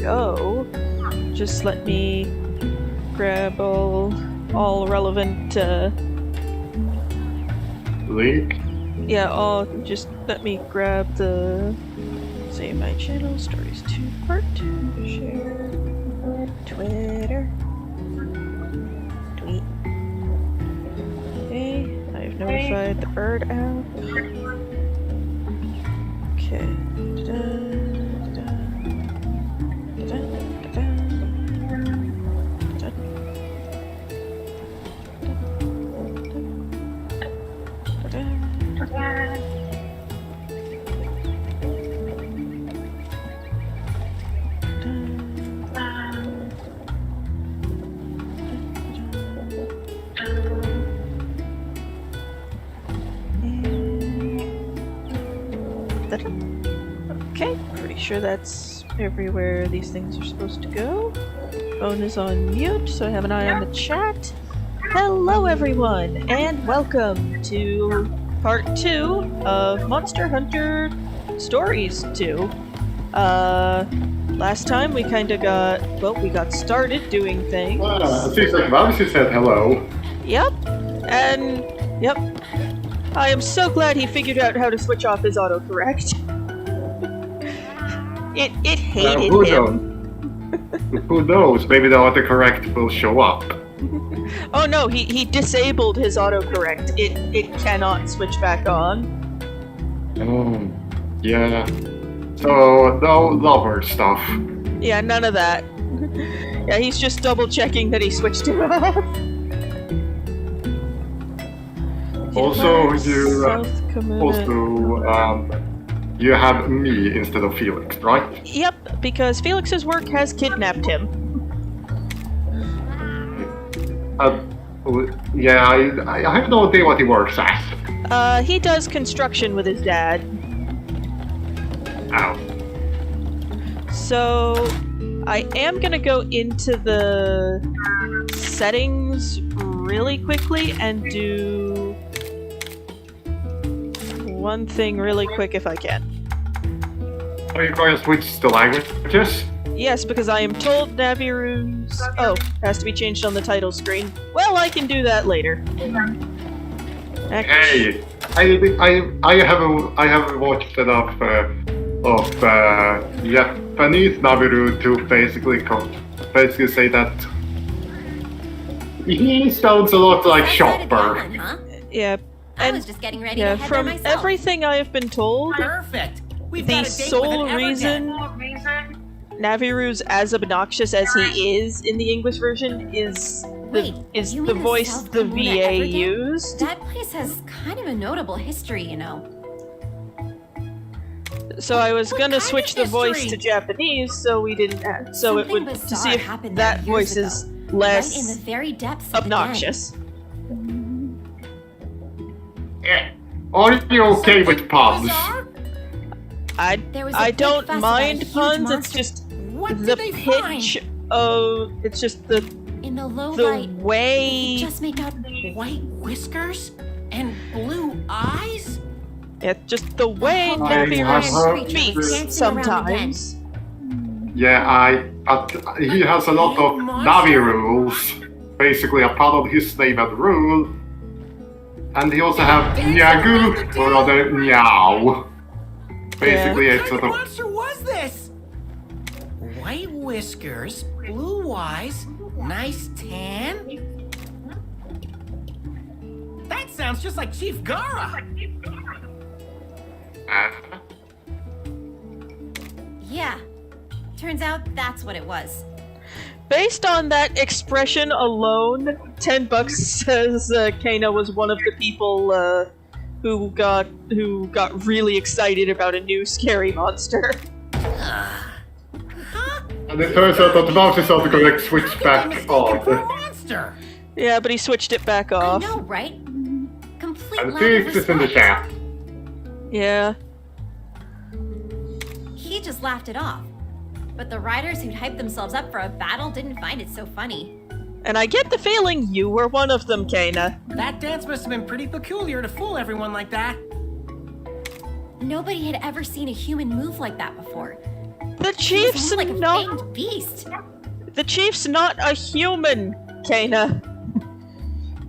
go. Just let me grab all relevant, Link? yeah, just let me grab the... Save my channel, stories 2, part 2, share, Twitter, tweet. Okay, I've notified the bird app. Okay. Da-da, da-da, da-da, da-da, da-da, da-da. Okay, pretty sure that's everywhere these things are supposed to go. Phone is on mute, so I have an eye on the chat. Hello everyone, and welcome to part 2 of Monster Hunter Stories 2. Last time we kinda got started doing things. It seems like Vamsi said hello. Yep, and yep. I am so glad he figured out how to switch off his autocorrect. It hated who him. Who knows? Maybe the autocorrect will show up. Oh no, he disabled his autocorrect. It cannot switch back on. Oh, yeah. So, no lover stuff. Yeah, none of that. Yeah, he's just double checking that he switched it off. Also, you have me instead of Felix, right? Yep, because Felix's work has kidnapped him. Yeah, I have no idea what he works as. He does construction with his dad. Ow. So, I am gonna go into the settings really quickly and do one thing really quick if I can. Are you going to switch the languages? Yes, because I am told Naviru's... Oh, has to be changed on the title screen. Well, I can do that later. Hey, I have watched enough of Japanese Naviru to basically say that he sounds a lot like Chopper. Yeah. I was just getting ready Yeah, to head from there myself. everything I have been told, Perfect. We've the got a date sole with an reason Evergen. Naviru's as obnoxious as he is in the English version is Wait, is you the mean voice South the Pomona VA Evergen? used. That place has kind of a notable history, you know. So I was What gonna kind switch of the voice to history? Japanese, so we didn't have, so it Something would to bizarre see if happened there that years voice ago, is right in the less very depths of obnoxious. Are you okay with puns? Bizarre? There was a I big don't fuss about a mind huge puns. It's monster just What the did they pitch find? of it's just the in the low the light. way Just make out. White whiskers and blue eyes? yeah, just the way whole I Naviru have heard speaks this. Dancing around the sometimes. Yeah, he has a lot of Navi rules. Basically, a part of his name and rule. And he also have Nyagu, or rather Nyao. Basically, What it's kind sort of of. monster was this? White whiskers, blue eyes, nice tan? That sounds just like Chief Gara. Yeah. Turns out that's what it was. Based on that expression alone, $10 says Kana was one of the people who got really excited about a new scary monster. And it turns out that the mouse is autocorrect switched back For a on. monster. Yeah, but he switched it back I off. know, right? Complete And lack Felix of is in the respect. chat. Yeah. He just laughed it off. But the riders who'd hyped themselves up for a battle didn't find it so funny. And I get the feeling you were one of them, Kana. That dance must have been pretty peculiar to fool everyone like that. Nobody had ever seen a human move like that before. The chief's Sounds like a not. fanged beast. The chief's not a human, Kana.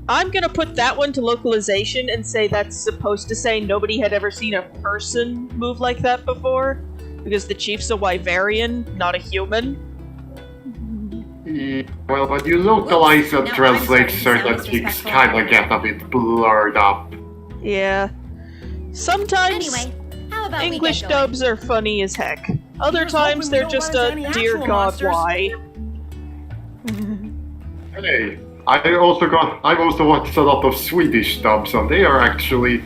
I'm gonna put that one to localization and say that's supposed to say nobody had ever seen a person move like that before, because the chief's a Wyverian, not a human. Yeah, well, but you localize Whoops, and now translate I'm so starting to that sound things disrespectful. kind of get a bit blurred up. Yeah. Sometimes Anyway, how about English we get going? dubs are funny as heck. Other Here's times hoping we they're don't just run a into any dear actual god, monsters." why? Hey, I've also watched a lot of Swedish dubs, and they're actually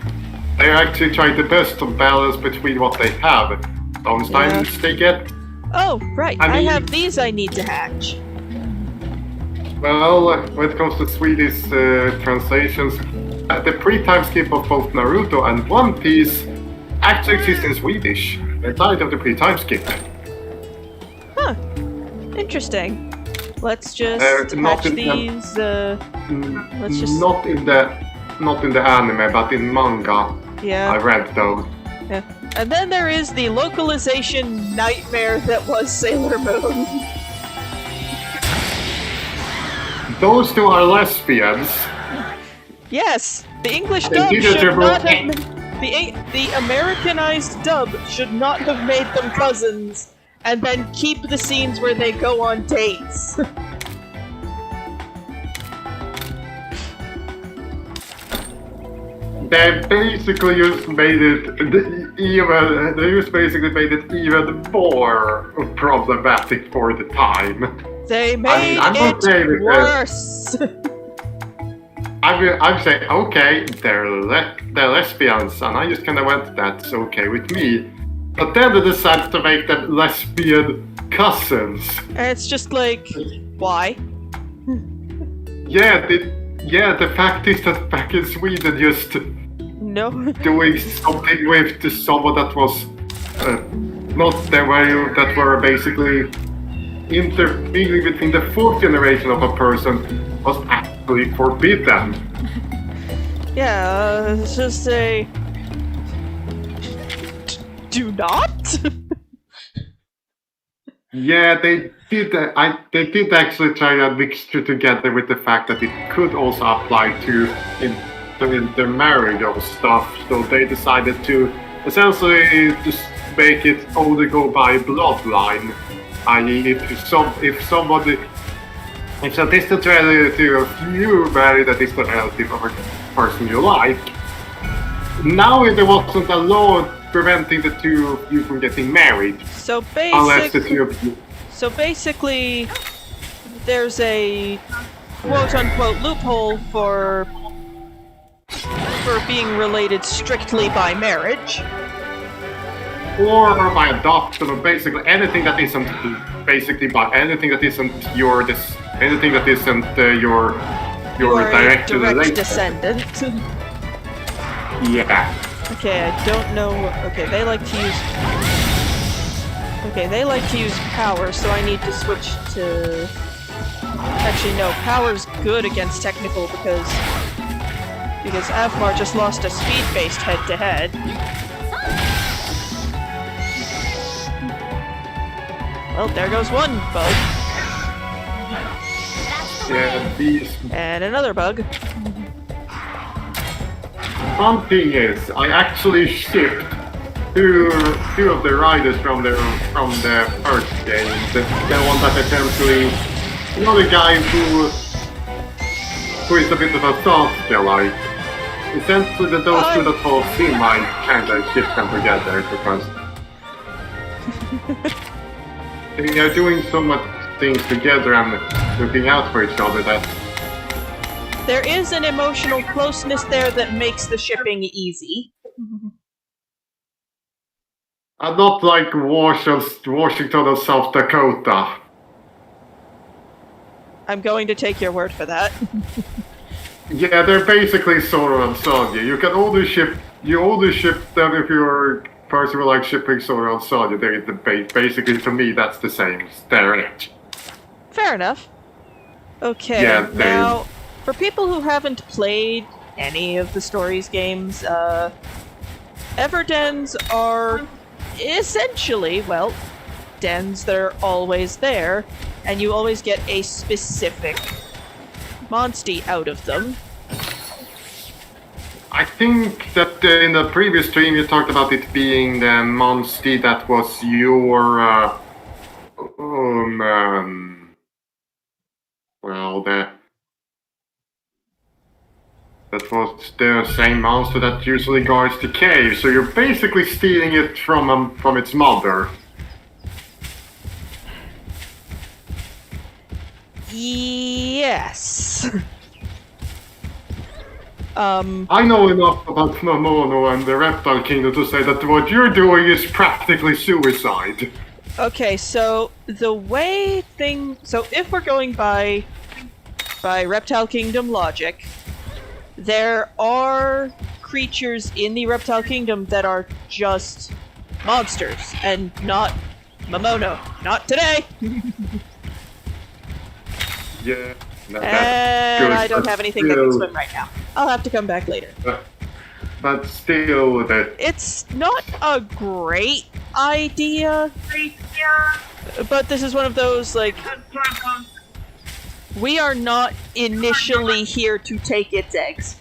trying the best to balance between what they have. Sometimes they get, Oh, right, I I mean- have these I need to hatch. well, when it comes to Swedish translations, the pre-time skip of both Naruto and One Piece actually exists in Swedish. The entirety of the pre-time skip. Huh. Interesting. Let's just not hatch in the- these, let's just... Not in the anime, but in manga. yeah. I read those. Yeah. And then there is the localization nightmare that was Sailor Moon. Those two are lesbians. Yes, the English They dub did it, should bro. not have... The Americanized dub should not have made them cousins, and then keep the scenes where they go on dates. They basically just made it even more problematic for the time. They made I'm not saying it that- worse. I'm saying, okay, they're lesbians, and I just kind of went, that's okay with me. But then they decided to make them lesbian cousins. And it's just like, why? Yeah, the fact is that back in Sweden, just No. doing something with someone that was not that were basically intermingling between the fourth generation of a person was actually forbidden. Yeah, it's just a... Do not? Yeah, they did. They did actually try a mixture together with the fact that it could also apply to intermarriage stuff. So they decided to essentially just make it only go by bloodline. I.e., if a distant relative of you marry a distant relative of a person you like, now there wasn't a law preventing the two of you from getting married. So Unless the two of you... So basically, there's a quote-unquote loophole for being related strictly by marriage. Or by adoption, or basically anything that isn't your Or a direct direct relation. descendant. Yeah. Okay, I don't know. Okay, they like to use. Okay, they like to use power, so I need to switch to. Actually, no, power's good against technical because Avmar just lost a speed-based head-to-head. Well, there goes one bug. Yeah, these... And another bug. One thing is, I actually shipped two of the riders from the first game. The one that essentially... You know the guy who is a bit of a Sasuke-like. Essentially those two that follow him, I kinda shipped them together because... they are doing so much things together and looking out for each other that... There is an emotional closeness there that makes the shipping easy. Not like Washington or South Dakota. I'm going to take your word for that. Yeah, they're basically Zoro and Sonya. You only ship them if you're a person who likes shipping Zoro and Sonya. They're the basically, to me, that's the same. They're it. Fair enough. Okay, Yeah, now, for people who haven't played any of the Stories games, Everdens are essentially, well, dens that are always there, and you always get a specific monstie out of them. I think that in the previous stream you talked about it being the monstie that was your that was the same monster that usually guards the cave. So you're basically stealing it from its mother. Yes. I know enough about Momono and the Reptile Kingdom to say that what you're doing is practically suicide. Okay, so the way so if we're going by Reptile Kingdom logic, there are creatures in the Reptile Kingdom that are just monsters and not Momono. Not today. Yeah. And I don't have anything that can swim right now. I'll have to come back later. But still, It's not a great idea, but this is one of those, like, we are not initially here to take its eggs.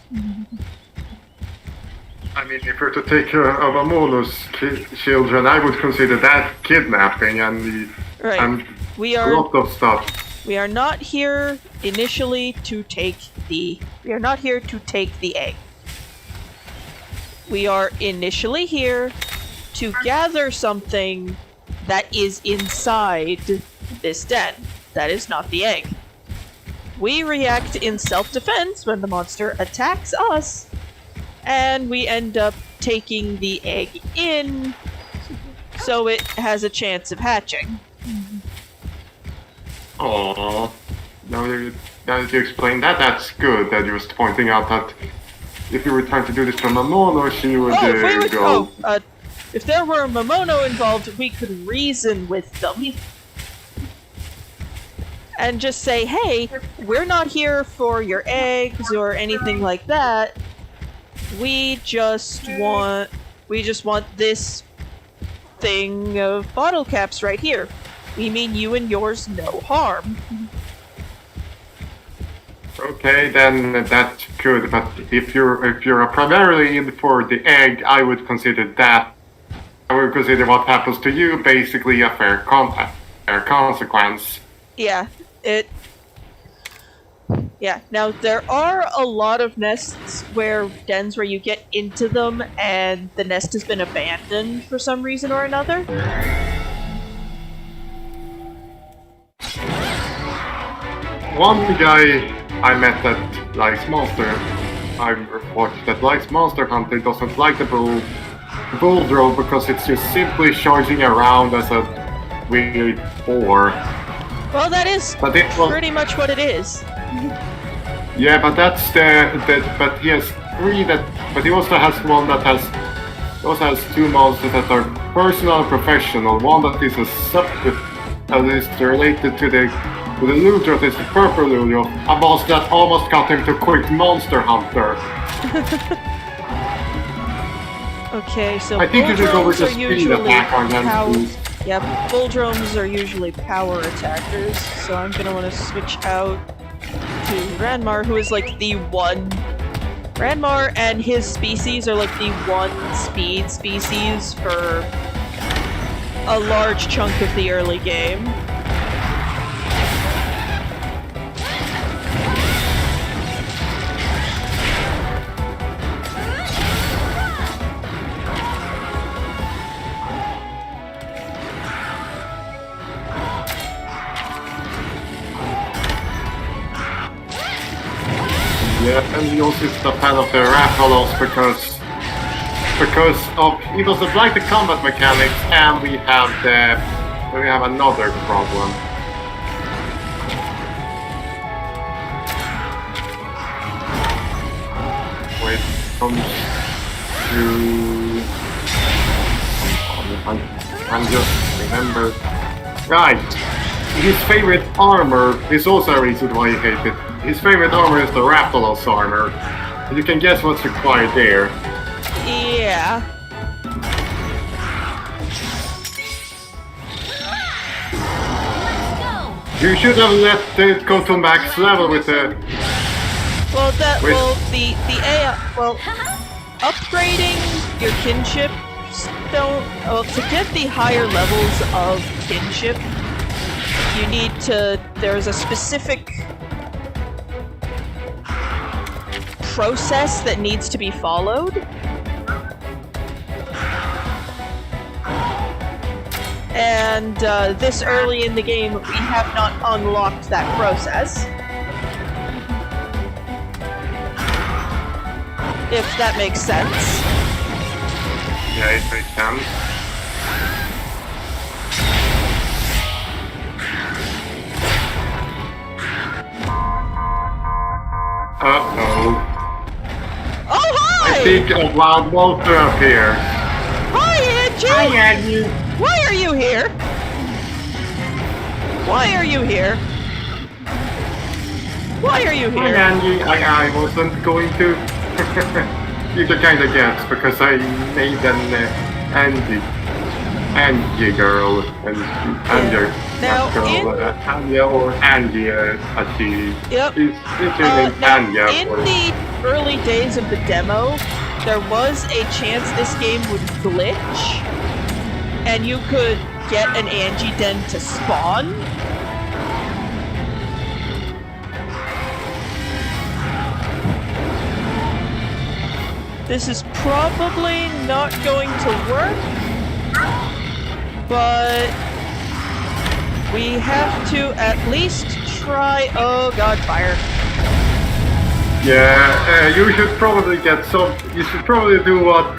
I mean, if we're to take care of Amono's children, I would consider that kidnapping and We a are lot of stuff. We are not here initially to take the... We are not here to take the egg. We are initially here to gather something that is inside this den. That is not the egg. We react in self-defense when the monster attacks us, and we end up taking the egg in so it has a chance of hatching. Aww. Now that you explained that, that's good. That you was pointing out that if you were trying to do this to Momono, she would go... if there were a Momono involved, we could reason with them. And just say, hey, we're not here for your eggs or anything like that. We just want this thing of bottle caps right here. We mean you and yours no harm. Okay, then that's good. But if you're primarily in for the egg, I would consider that. I would consider what happens to you basically a fair consequence. Yeah, Yeah, now there are a lot of nests dens where you get into them and the nest has been abandoned for some reason or another. One guy I met that likes Monster, that likes Monster Hunter doesn't like the bull drove because it's just simply charging around as a weird boar. Well, that is pretty much what it is. Yeah, but that's but he has three but he also has one that has two monsters that are personal and professional. One that is that is related to the Ludroth is the purple Ludroth, a boss that almost got him to quit Monster Hunter. Okay, so I think you should go with the speed attack on them. Yeah, bull drones are usually power attackers, so I'm gonna want to switch out to Ranmar, who is like the one... Ranmar and his species are like the one speed species for a large chunk of the early game. Yeah, and he also is a fan of the Rathalos because he doesn't like the combat mechanics, and we have another problem. When it comes to I'm just remember right. His favorite armor is also a reason why he hates it. His favorite armor is the Rathalos armor. You can guess what's required there. Yeah. You should have let it go to max level with the. Well, Wait. the AI. Well, upgrading your kinship stone. Well, to get the higher levels of kinship, you need to. There's a specific process that needs to be followed. And this early in the game, we have not unlocked that process. If that makes sense. Yeah, it makes sense. Uh-oh. Oh, hi! I think a wild monster appeared. Hi, Angie! Hi, Angie. Why are you here? Why are you here? Why are you Hi, here? Angie. I wasn't going to. You can kind of guess because I made an Angie girl and Angie Now, girl, Anya or Angie as she. Yep. She's named Now, Anya. in the early days of the demo, there was a chance this game would glitch, and you could get an Angie den to spawn. This is probably not going to work, but we have to at least try. Oh god, fire. Yeah, you should probably get some. You should probably do what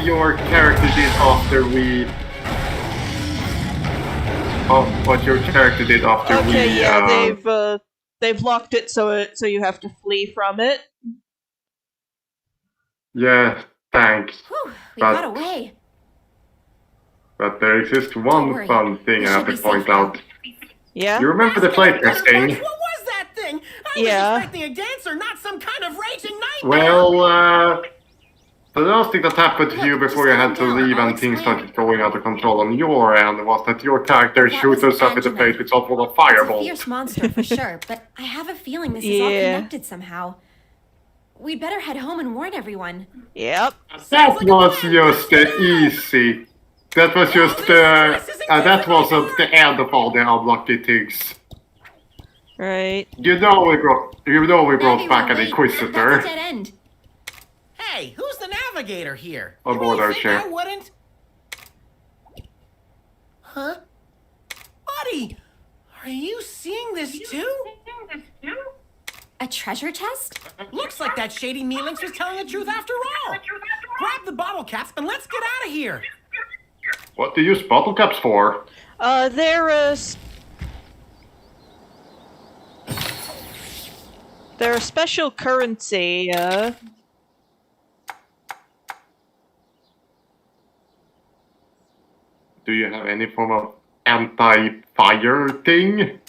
your character did after we. What your character did after we. Okay, yeah, they've locked it so you have to flee from it. Yeah, thanks. Whew, we But- got away. But there exists Don't one worry, fun thing we I have should to be point safe now. out. Yeah. You remember the playtesting? What was that thing? I Yeah. was expecting a dancer, not some kind of raging nightmare. Well, the last thing that happened to Look, you before you just had to calm down, leave I'll and things explain. started going out of control on your end was that your character That shoots was herself in the Angela. face with some full of It's a fireballs. fierce monster for sure, but I have a feeling this is all Yeah. connected somehow. We'd better head home and warn everyone. Yep. That was just easy. That was just that wasn't the end of all the unlucky things. Right. You know we brought Maybe back we'll an wait. Inquisitor. That's a dead end. Hey, who's the navigator here? On You board really our think ship. I wouldn't? Huh? Buddy, are you seeing this too? A treasure chest? Looks like that shady Neelix was telling the truth after all. Grab the bottle caps and let's get out of here. What do you use bottle caps for? They're a special currency, Do you have any form of anti-fire thing?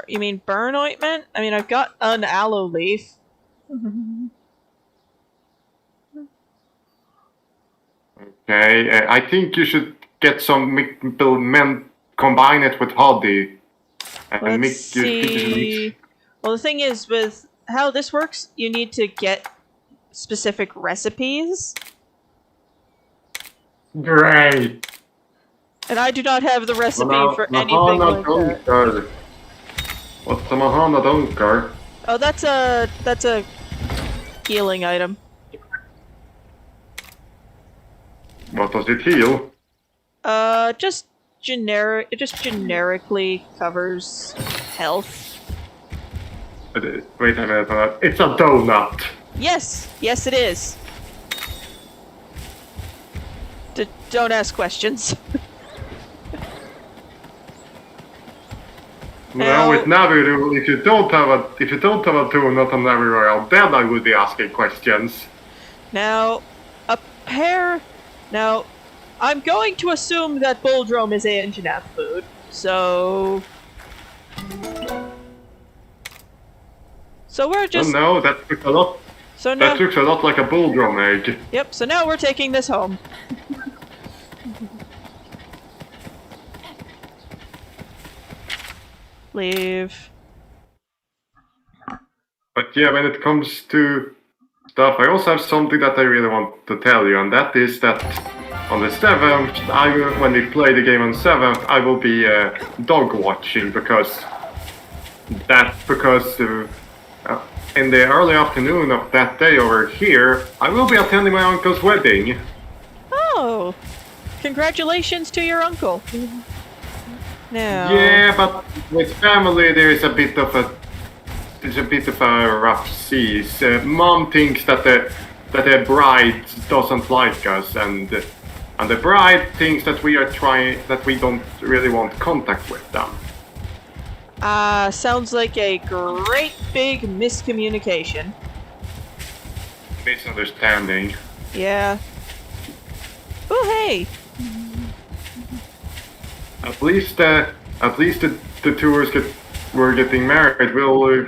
you mean burn ointment? I mean, I've got an aloe leaf. Okay, I think you should get some combine it with Hoddy. And Let's see. Well, the thing is, with how this works, you need to get specific recipes, Great. and I do not have the recipe for anything Mahana like that. Dunker. What's the Mahana Dunker? Oh, that's a healing item. What does it heal? Just generic. It just generically covers health. Wait a minute, it's a donut. Yes, yes, it is. Don't ask questions. Now with Naviru, if you don't have a donut on Naviru, then I would be asking questions. Now, Now, I'm going to assume that Bulldrome is Anjanath food, so... So we're just... Oh no, that looks a lot. So now... That looks a lot like a bulldrum egg. Yep, so now we're taking this home. Leave. But yeah, when it comes to stuff, I also have something that I really want to tell you, and that is that on the 7th, when we play the game on 7th, I will be dog watching because in the early afternoon of that day over here, I will be attending my uncle's wedding. Oh! Congratulations to your uncle. Now... Yeah, but with family there is a bit of a rough seas. Mom thinks that the bride doesn't like us, and the bride thinks that we don't really want contact with them. Sounds like a great big miscommunication. Misunderstanding. Yeah. Oh, hey! At least the two were getting married. We'll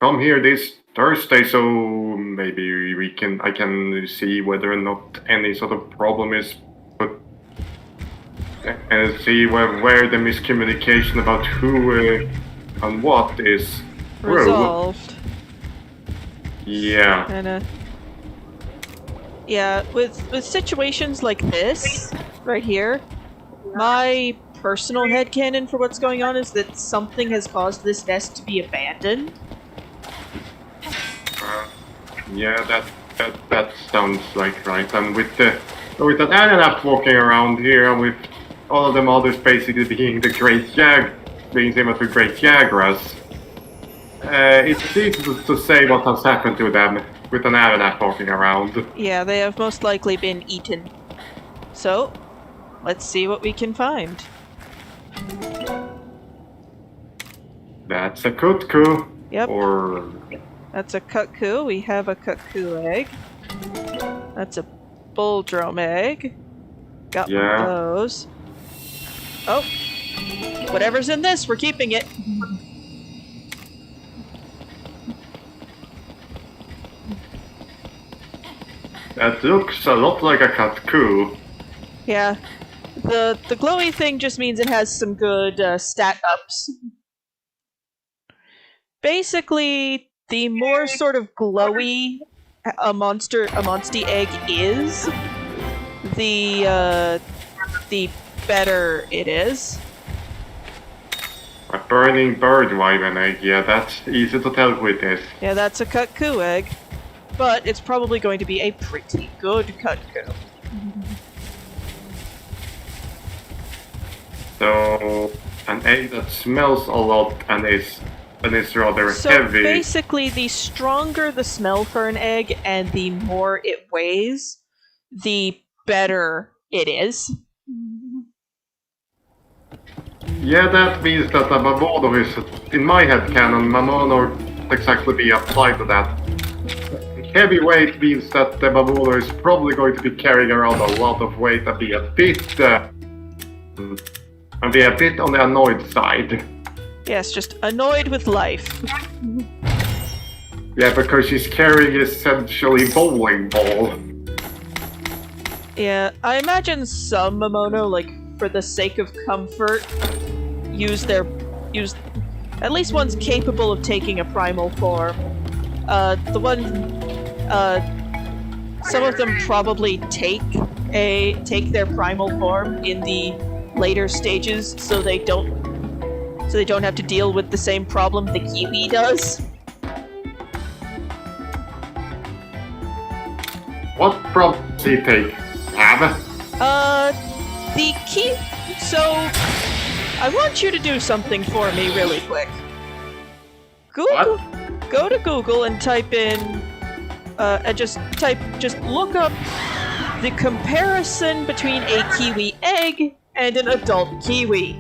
come here this Thursday, so maybe I can see whether or not any sort of problem is put, and see where the miscommunication about who and what is through. Resolved. Yeah. And yeah, with situations like this right here, my personal headcanon for what's going on is that something has caused this nest to be abandoned. Yeah, that sounds like right. And with that Ananap walking around here, and with all of them others basically being similar to great Jagras, it's easy to say what has happened to them with an Ananap walking around. Yeah, they have most likely been eaten. So, let's see what we can find. That's a Kutku. Yep. Or That's a Kutku. We have a Kutku egg. That's a Bulldrome egg. Got one of those. Oh! Whatever's in this, we're keeping it. that looks a lot like a Kutku. Yeah. The glowy thing just means it has some good stat ups. Basically, the more sort of glowy a monsty egg is, the better it is. A burning bird wyvern egg, yeah, that's easy to tell who it is. Yeah, that's a Kutku egg, but it's probably going to be a pretty good Kutku. So, an egg that smells a lot and is rather So heavy. basically, the stronger the smell for an egg and the more it weighs, the better it is. Yeah, that means that a Mamono is, in my head canon, Mamono exactly be applied to that. Heavy weight means that the Mamono is probably going to be carrying around a lot of weight and be a bit on the annoyed side. Yes, just annoyed with life. Yeah, because she's carrying essentially bowling ball. Yeah, I imagine some Mamono, like, for the sake of comfort, use at least one's capable of taking a primal form. Some of them probably take their primal form in the later stages, so they don't have to deal with the same problem the Kiwi does. What problem does he take? Have? So, I want you to do something for me really quick. Google, go to Google and type in, just look up the comparison between a kiwi egg and an adult kiwi.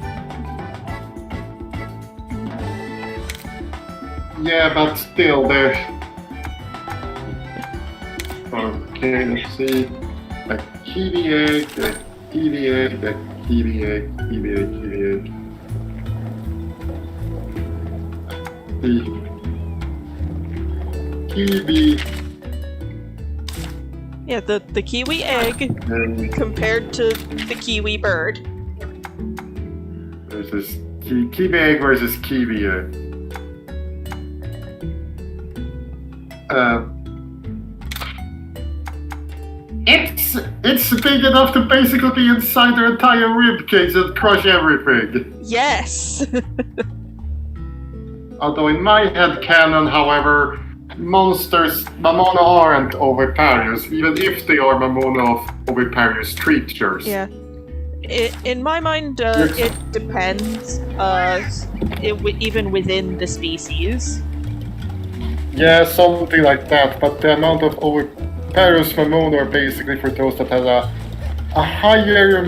Yeah, but still, there's... Okay, let's see. A kiwi egg, a kiwi egg, a kiwi egg, kiwi egg, kiwi egg. The kiwi... Yeah, the kiwi egg compared to the kiwi bird. There's this Kiwi egg versus kiwi egg. It's big enough to basically be inside their entire rib cage and crush everything. Yes. Although in my head canon, however, monsters Mamona aren't oviparous, even if they are Mamona of oviparous creatures. Yeah. In my mind, it depends. Even within the species. Yeah, something like that, but the amount of oviparous Mamona are basically for those that have a higher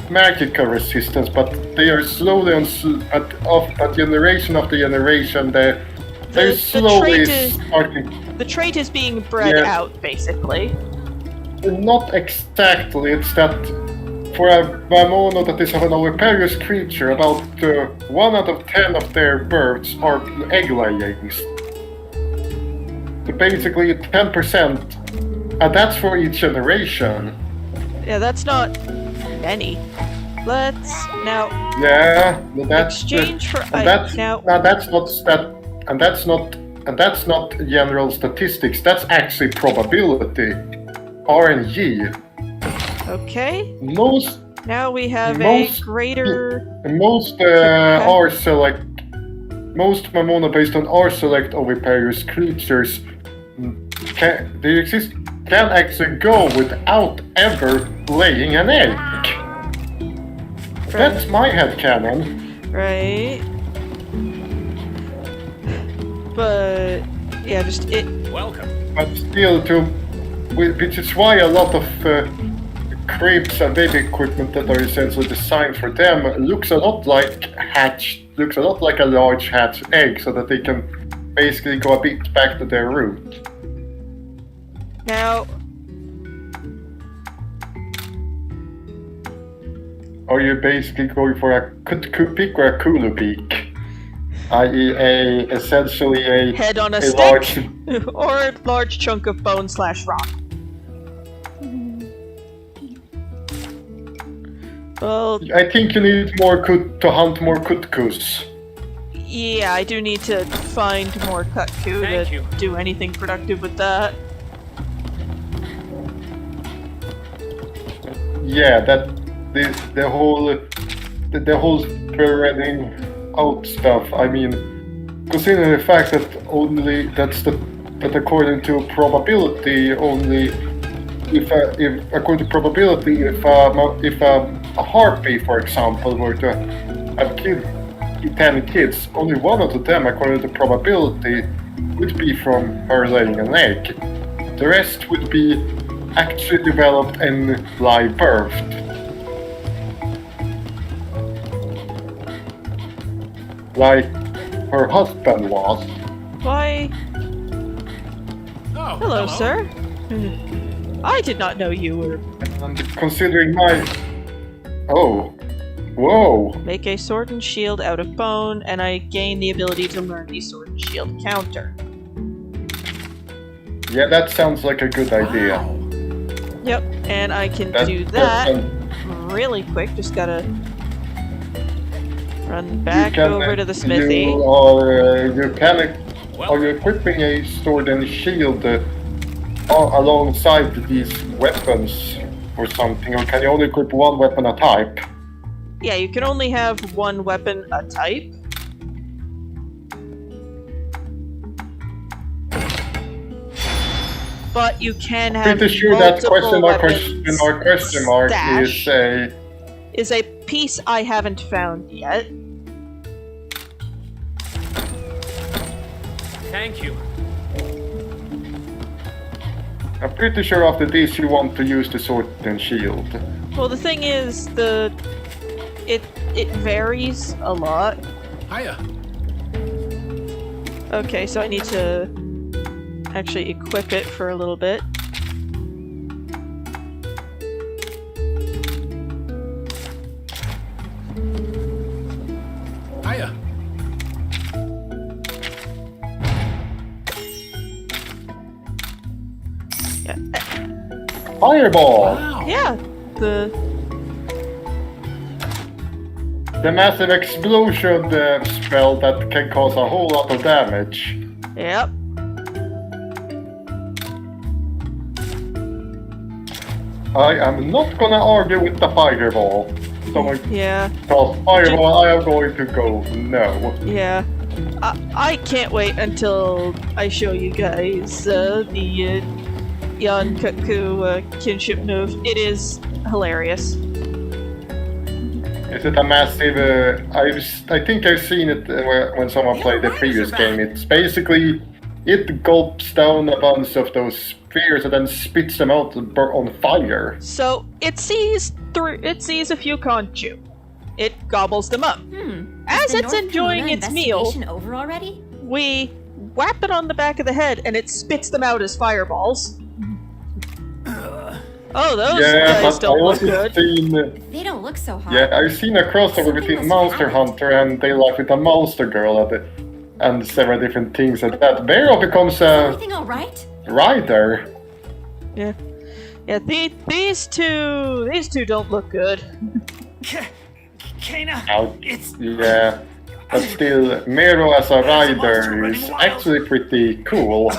magical resistance, but they are slowly at generation after generation, they're slowly starting. The trait is being bred out, basically. Not exactly, it's that for a Mamona that is of an oviparous creature, about 1 out of 10 of their births are egg layings. So basically 10%, and that's for each generation. Yeah, that's not many. Let's now That's exchange for and that's not general statistics. That's actually probability, RNG. Okay. Most Now we have most- a greater. most R select most Mamona based on R select oviparous creatures can actually go without ever laying an egg. That's my headcanon. Right. But yeah, just it. Welcome. But still, which is why a lot of cribs and baby equipment that are essentially designed for them looks a lot like a large hatched egg, so that they can basically go a bit back to their root. Now, Or you're basically going for a Kutku or a Kulu beak, i.e. essentially a head on a stick, large. or a large chunk of bone / rock. Well, I think you need more to hunt more Kutkus. yeah, I do need to find more Kutku Thank to you. do anything productive with that. Yeah, that the whole spreading out stuff. I mean, considering the fact that that according to probability only if according to probability if a harpy, for example, were to have 10 kids, only 1 out of them, according to probability, would be from her laying an egg. The rest would be actually developed and live birthed. Like her husband was. Why, Oh, hello, sir. I did not know you were. And considering my... Oh. Whoa. Make a sword and shield out of bone, and I gain the ability to learn the sword and shield counter. Yeah, that sounds like a good idea. Yep, and I can do That that sounds- really quick. Just gotta run back over to the smithy. Are you equipping a sword and shield alongside these weapons or something, or can you only equip one weapon a type? Yeah, you can only have one weapon a type. But you can have Pretty sure that multiple question mark stash. is a... Is a piece I haven't found yet. Thank you. I'm pretty sure after this you want to use the sword and shield. Well, the thing is, it varies a lot. Hiya. Okay, so I need to actually equip it for a little bit. Hiya. Yeah, Fireball! Wow. yeah. The the massive explosion spell that can cause a whole lot of damage. Yep. I am not gonna argue with the fireball. So, Yeah. because fireball, I am going to go no. Yeah. I can't wait until I show you guys the Yankaku kinship move. It is hilarious. Is it a massive? I think I've seen it when someone played the previous game. It's basically it gulps down a bunch of those spheres and then spits them out on fire. So it sees a few Conchu. It gobbles them up. As it's enjoying its meal, over already? we whap it on the back of the head and it spits them out as fireballs. Oh, those Yeah, guys but don't I look also good. seen. They don't look so hot. Yeah, I've seen a crossover Something between must Monster happen. Hunter and They Life with a Monster Girl and several different things like that. Vero becomes Is a everything alright? rider. Yeah. Yeah, these two don't look good. Kana, Now, it's yeah, but still, Mero as a rider is actually pretty cool.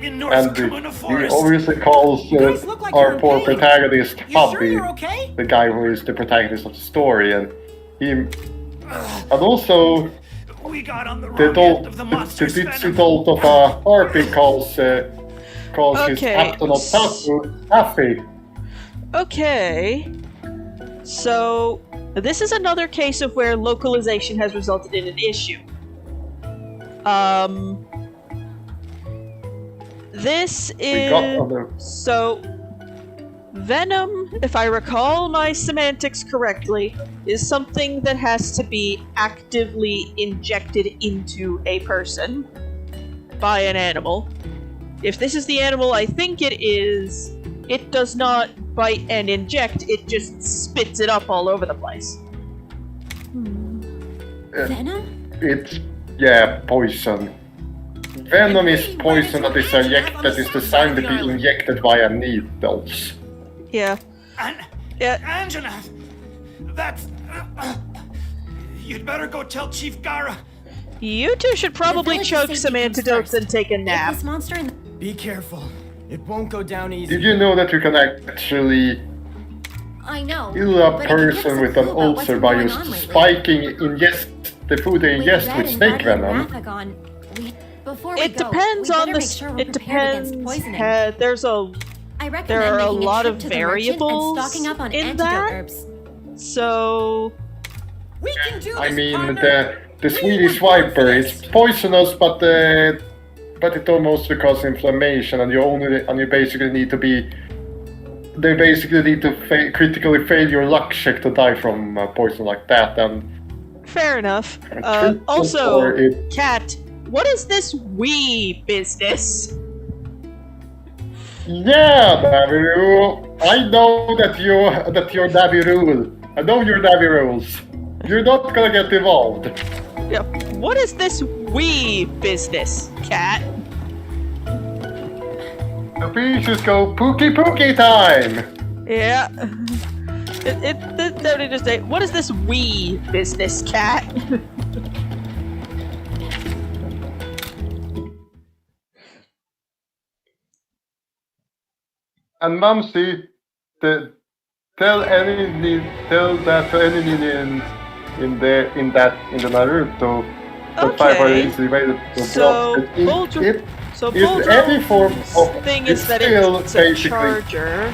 in North And Kumuna he Forest. obviously calls You guys look like you're our in poor pain. protagonist You sure Hubby, you're okay? the guy who is the protagonist of the story, and and also We got on the the wrong dolt, end of the the monster's ditzy venom. dolt of a harpy calls his Okay, captain of Tafu, Taffy. Okay. So, this is another case of where localization has resulted in an issue. This We got is... on the So, venom, if I recall my semantics correctly, is something that has to be actively injected into a person by an animal. If this is the animal I think it is, it does not bite and inject, it just spits it up all over the place. Venom? It's poison. Venom is poison that is designed to be injected via needles. Yeah. Yeah. Angela, that's... you'd better go tell Chief Gara. You two should probably village chug safety some comes antidotes first. and take a Get nap. this monster in the... Be careful. It won't go down easy. Did you know that you can actually I know. kill a but it can give us person a with an clue about what's ulcer been by going just on lately. spiking the food they ingest Red with and snake Guardian venom? Rathagon, before we It go, depends we on better the. make sure we're It prepared depends. against poisoning. There's a. I recommend there are a making lot trip of to the merchant variables and stocking up on in antidote that. herbs. So. We can do this, I mean, partner. the Swedish Viper, it's poisonous, but it almost causes inflammation, and you basically need to be. They basically need to critically fail your luck check to die from poison like that, and Fair enough. treatment Also, for it- Cat, what is this wee business? Yeah, Daviru, I know that you're Daviru. I know your Davi rules. You're not gonna get involved. Yeah, what is this wee business, Cat? The fishes go pookie time. Yeah. Nobody just say, what is this wee business, Cat? And Mumsy, tell that to any ninja in the Naruto. The five are Okay. easily made to So, block it. Boldrum- So It's any form of thing is that still it's a basically- charger.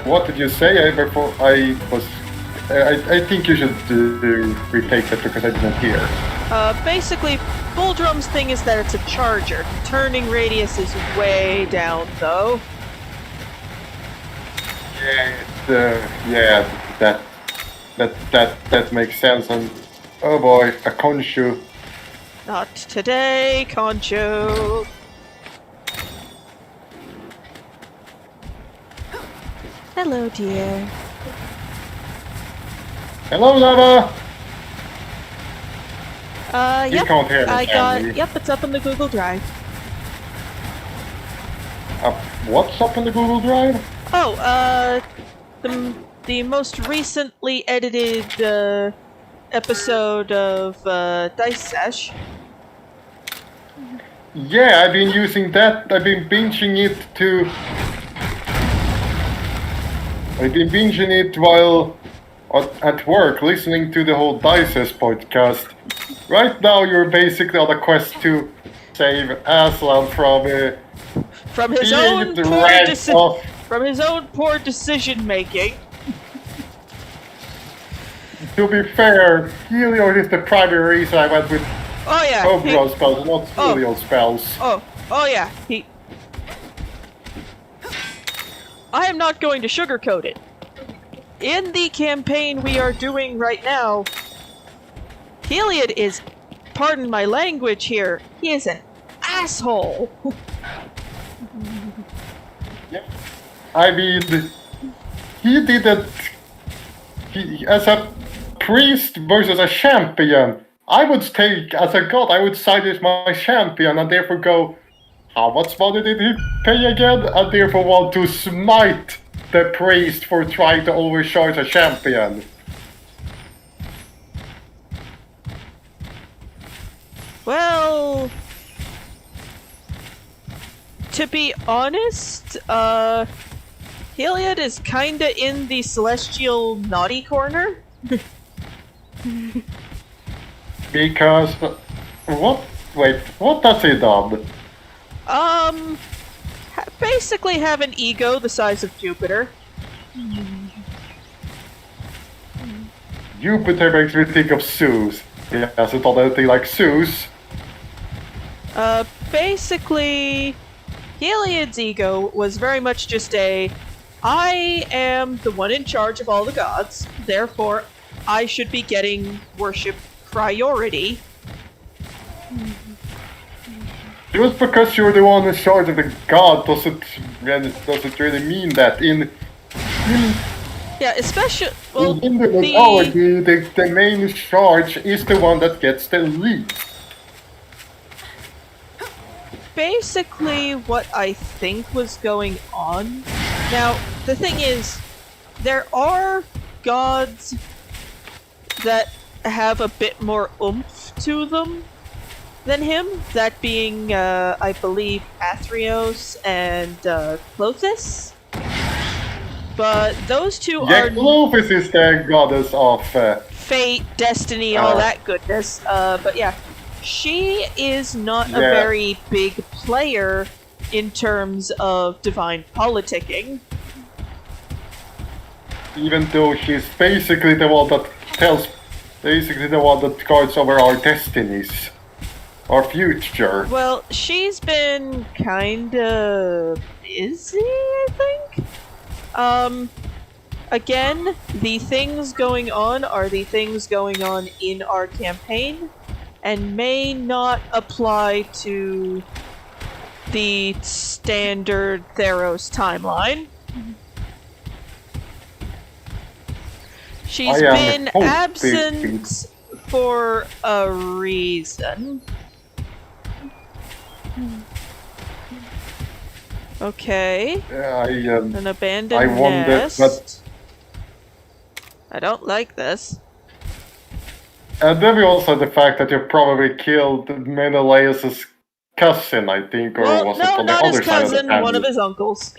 What did you say? I think you should retake that because I didn't hear. Basically, Bulldrum's thing is that it's a charger. Turning radius is way down, though. Yeah, that makes sense. And oh boy, a Konshu. Not today, Concho. Hello, dear. Hello, Lava. You Yep. can't hear me, I can got. you? Yep, it's up in the Google Drive. What's up in the Google Drive? Oh, the the most recently edited episode of Dice Sesh. Yeah, I've been using that. I've been binging it while at work, listening to the whole Dices podcast. Right now, you're basically on a quest to save Aslan from His being own poor dragged off. from his own poor decision making. To be fair, Heliod is the primary reason I went with Oh yeah. Homegrown spells, not Heliod spells. Oh yeah. I am not going to sugarcoat it. In the campaign we are doing right now, Heliod is, pardon my language here, he is an asshole. I mean, he didn't. As a priest versus a champion, I would take, as a god, I would side with my champion and therefore go, how much money did he pay again? And therefore want to smite the priest for trying to overcharge a champion. Well, to be honest, Heliod is kinda in the celestial naughty corner. Because, what does he done? Basically have an ego the size of Jupiter. Jupiter makes me think of Zeus. He hasn't done anything like Zeus. Basically, Heliod's ego was very much just I am the one in charge of all the gods, therefore I should be getting worship priority. Just because you're the one in charge of the god doesn't really mean that. Yeah, especially, well, In the mythology, the main charge is the one that gets the lead. basically what I think was going on. Now, the thing is, there are gods that have a bit more oomph to them than him, that being, I believe, Athreos and Clothis. But those two Yeah, are Clovis is the goddess of... fate, destiny, all that goodness. But yeah, she is not a Yeah. very big player in terms of divine politicking. even though she's basically the one that guards over our destinies. Our future. Well, she's been kinda busy, I think? Again, the things going on are the things going on in our campaign, and may not apply to the standard Theros timeline. She's I am been hoping. absent for a reason. Okay. An abandoned I wonder, nest. but- I don't like this. And then we also had the fact that you probably killed Menelaus' cousin, I think, or Well, was it no, on the not his other side of the cousin, family? one of his uncles.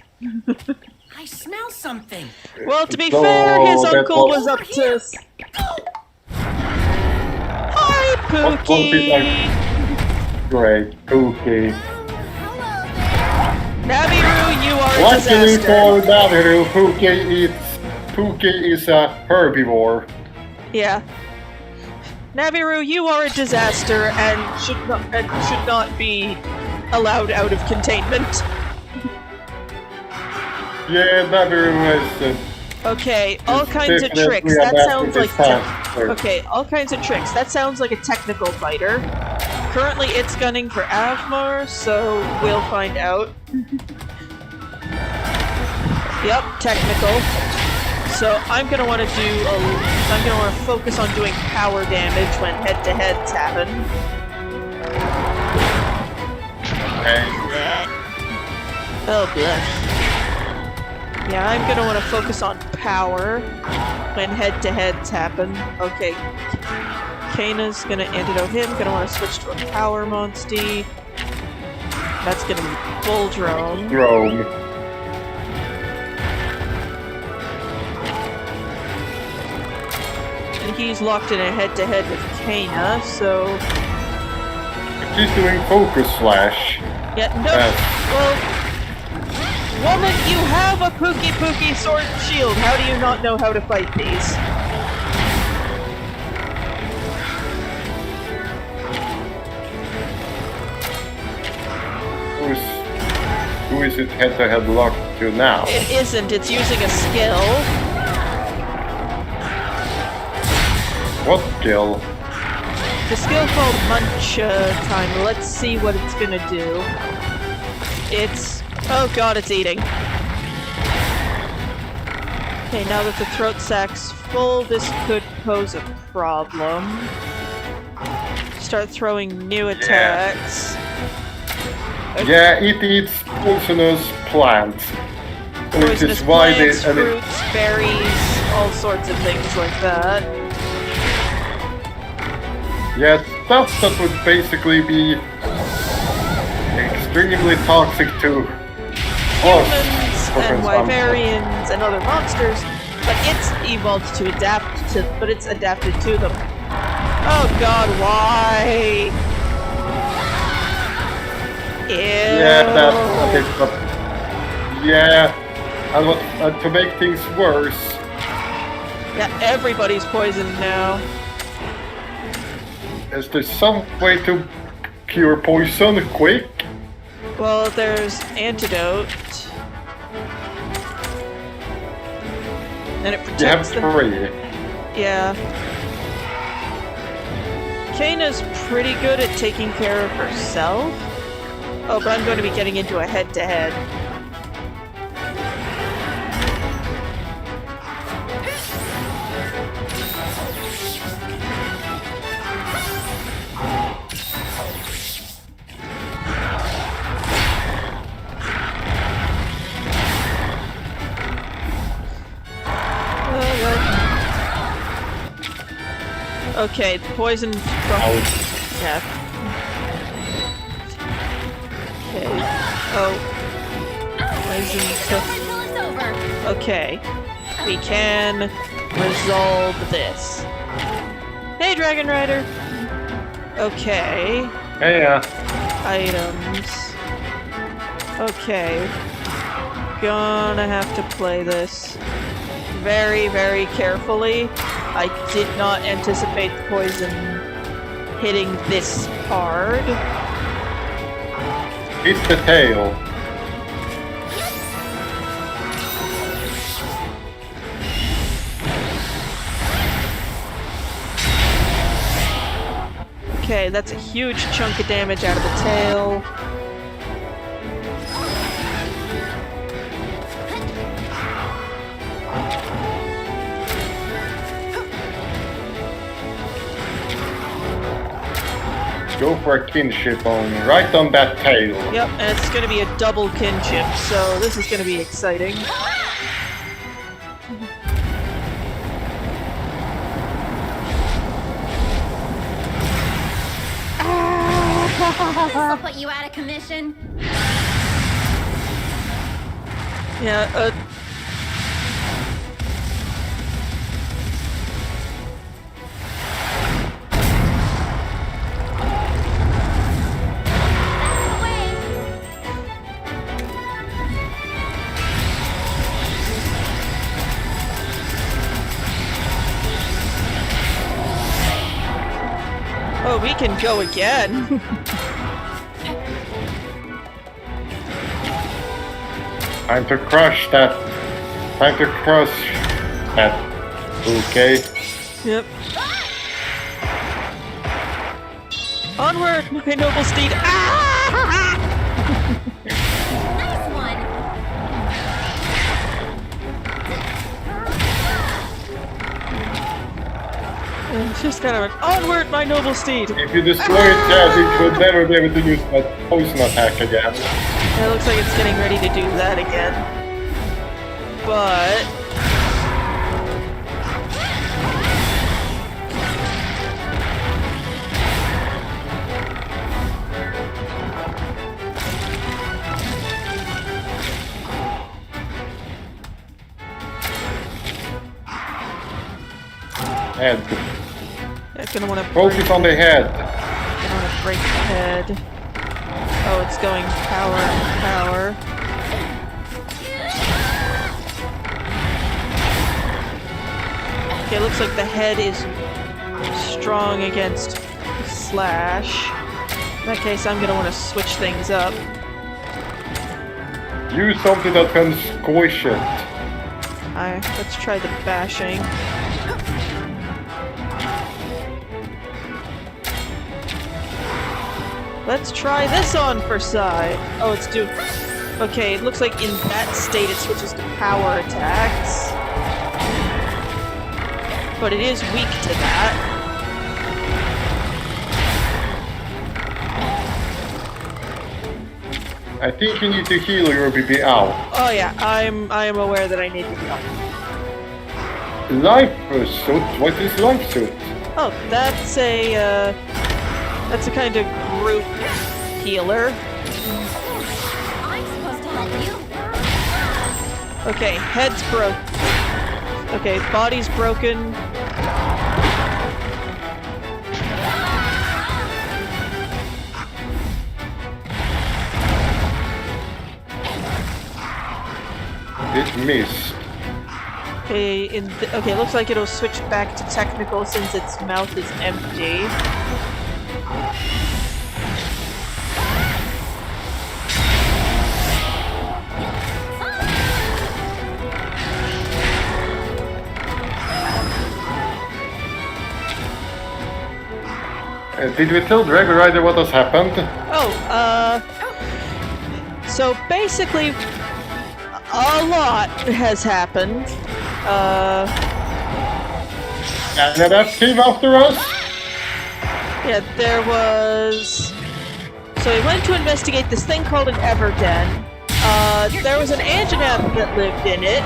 I smell something. Well, to be No, fair, his that uncle was- was up to... Hi, What would be Pookie! Great, okay. Naviru, you are a Luckily disaster. for Naviru, Pookie is a herbivore. Yeah. Naviru, you are a disaster and should not be allowed out of containment. Yeah, Naviru is... Okay, all kinds of definitely tricks. a That master sounds like disaster. okay, all kinds of tricks. That sounds like a technical fighter. Currently, it's gunning for Avmar, so we'll find out. Yep, technical. So I'm gonna want to focus on doing power damage when head-to-heads happen. Okay. Oh, blush. Yeah, I'm gonna want to focus on power when head-to-heads happen. Okay, Kana's gonna antidote him. Gonna want to switch to a power monstie. That's gonna be full drone. Drone. And he's locked in a head-to-head with Kana, so... She's doing focus slash. Yeah, no, well... Woman, you have a Pookie sword and shield. How do you not know how to fight these? Who is it head-to-head locked to now? It isn't, it's using a skill. What skill? The skill called Munch Time. Let's see what it's gonna do. It's... oh god, it's eating. Okay, now that the throat sack's full, this could pose a problem. Start throwing new attacks. Okay. Yeah, it eats poisonous plants. Which Poisonous is why plants, they... fruits, berries, all sorts of things like that. Yeah, stuff that would basically be extremely toxic to Humans for and consumption. wyverians and other monsters, but it's evolved to adapt to, but it's adapted to them. Oh god, why? Ew. Yeah, that's it, but... yeah, and what, to make things worse... Yeah, everybody's poisoned now. Is there some way to cure poison quick? Well, there's antidote. And it You have protects them. 3. Yeah. Kana's pretty good at taking care of herself. Oh, but I'm going to be getting into a head-to-head. Okay, poison from... yeah. Okay. Oh. Poison... okay. We can resolve this. Hey, Dragon Rider! Okay. Yeah. Items. Okay. Gonna have to play this very, very carefully. I did not anticipate the poison hitting this hard. It's the tail. Okay, that's a huge chunk of damage out of the tail. Go for a kinship on right on that tail. Yep, and it's gonna be a double kinship, so this is gonna be exciting. This'll put you out of commission. Yeah, oh, we can go again. Time to crush that. Time to crush that. Okay. Yep. Onward, my noble steed! Ah! Nice one. It's just kind of an onward, my noble steed! If you destroy it, yeah, it will never be able to use that poison attack again. It looks like it's getting ready to do that again. but Head. I'm gonna want to Focus on the head. break the head. Oh, it's going power and power. Okay, looks like the head is strong against Slash. In that case, I'm gonna want to switch things up. Use something that can squish it. Let's try the bashing. Let's try this on for Sai. Oh, it's due. Okay, it looks like in that state it switches to power attacks. But it is weak to that. I think you need to heal your BB out. Oh yeah, I am aware that I need to heal. Life suit? What is life suit? Oh, that's a kind of group healer. I'm supposed to help you. Okay, head's broke. Okay, body's broken. It missed. Okay, okay, looks like it'll switch back to technical since its mouth is empty. Did we tell Dragon Rider what has happened? Oh, so basically, a lot has happened. And that came after us? Yeah, there was... So we went to investigate this thing called an Everden. There was an Anjanath that lived in it.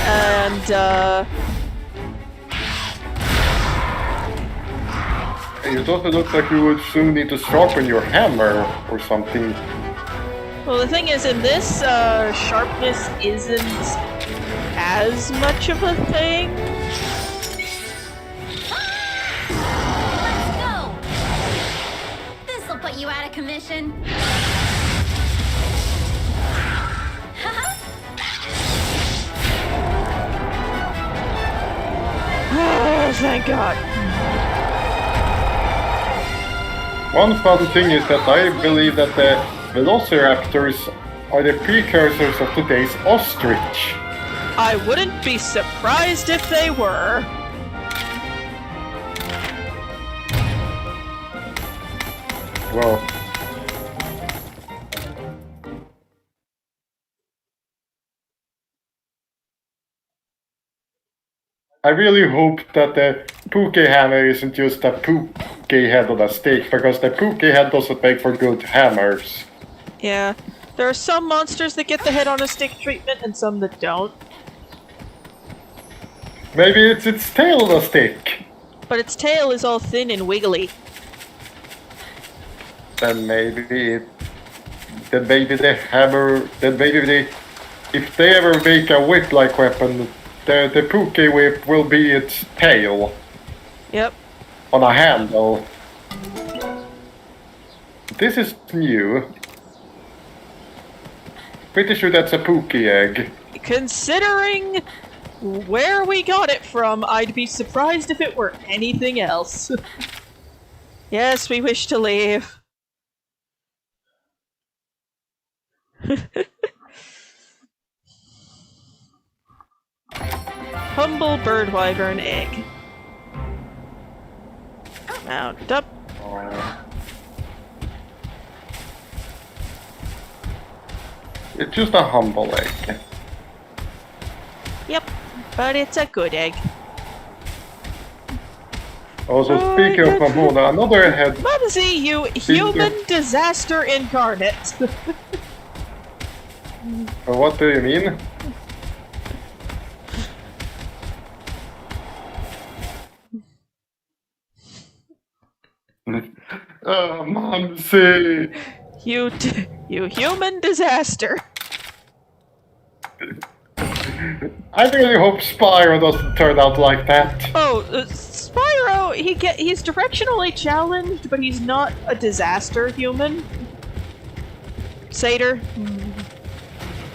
And, It also looks like you would soon need to sharpen your hammer or something. well, the thing is, in this, sharpness isn't as much of a thing. Let's go. This'll put you out of commission. Oh, thank God. One fun thing is that I believe that the Velociraptors are the precursors of today's ostrich. I wouldn't be surprised if they were. Well, I really hope that the Poke hammer isn't just a Poke head on a stick, because the Poke head doesn't make for good hammers. Yeah. There are some monsters that get the head on a stick treatment and some that don't. Maybe it's its tail on a stick. But its tail is all thin and wiggly. Then maybe the hammer, if they ever make a whip-like weapon, the Poke whip will be its tail Yep. on a handle. This is new. Pretty sure that's a Poke egg. Considering where we got it from, I'd be surprised if it were anything else. Yes, we wish to leave. Humble bird wyvern egg. Mount up. It's just a humble egg. Yep, but it's a good egg. Also, speaking of Mamona, another head. Mumsy, you human disaster incarnate. What do you mean? Mamsie! You human disaster. I really hope Spyro doesn't turn out like that. Oh, Spyro, he's directionally challenged, but he's not a disaster human. Satyr.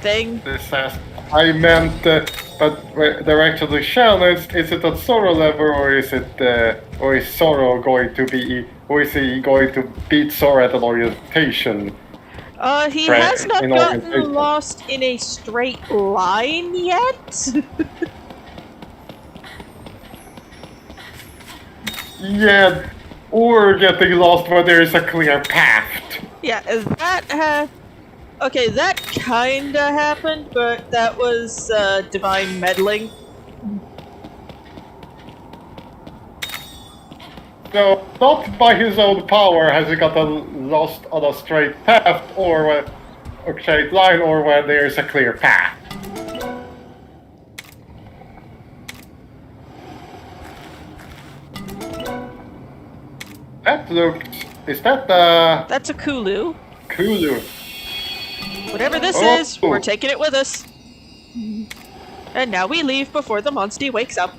Thing. I meant, but directionally challenged. Is it at Zorro level, or is Zorro going to be? Or is he going to beat Zorro at an orientation? He Right, has not in gotten orientation. lost in a straight line yet. Yeah, or getting lost where there is a clear path. Yeah, that okay, that kinda happened, but that was divine meddling. So, not by his own power has he gotten lost on a straight path, or a straight line, or where there is a clear path. That looks... Is that the... That's a Kulu. Kulu? Whatever this Oh. is, we're taking it with us. And now we leave before the monster wakes up.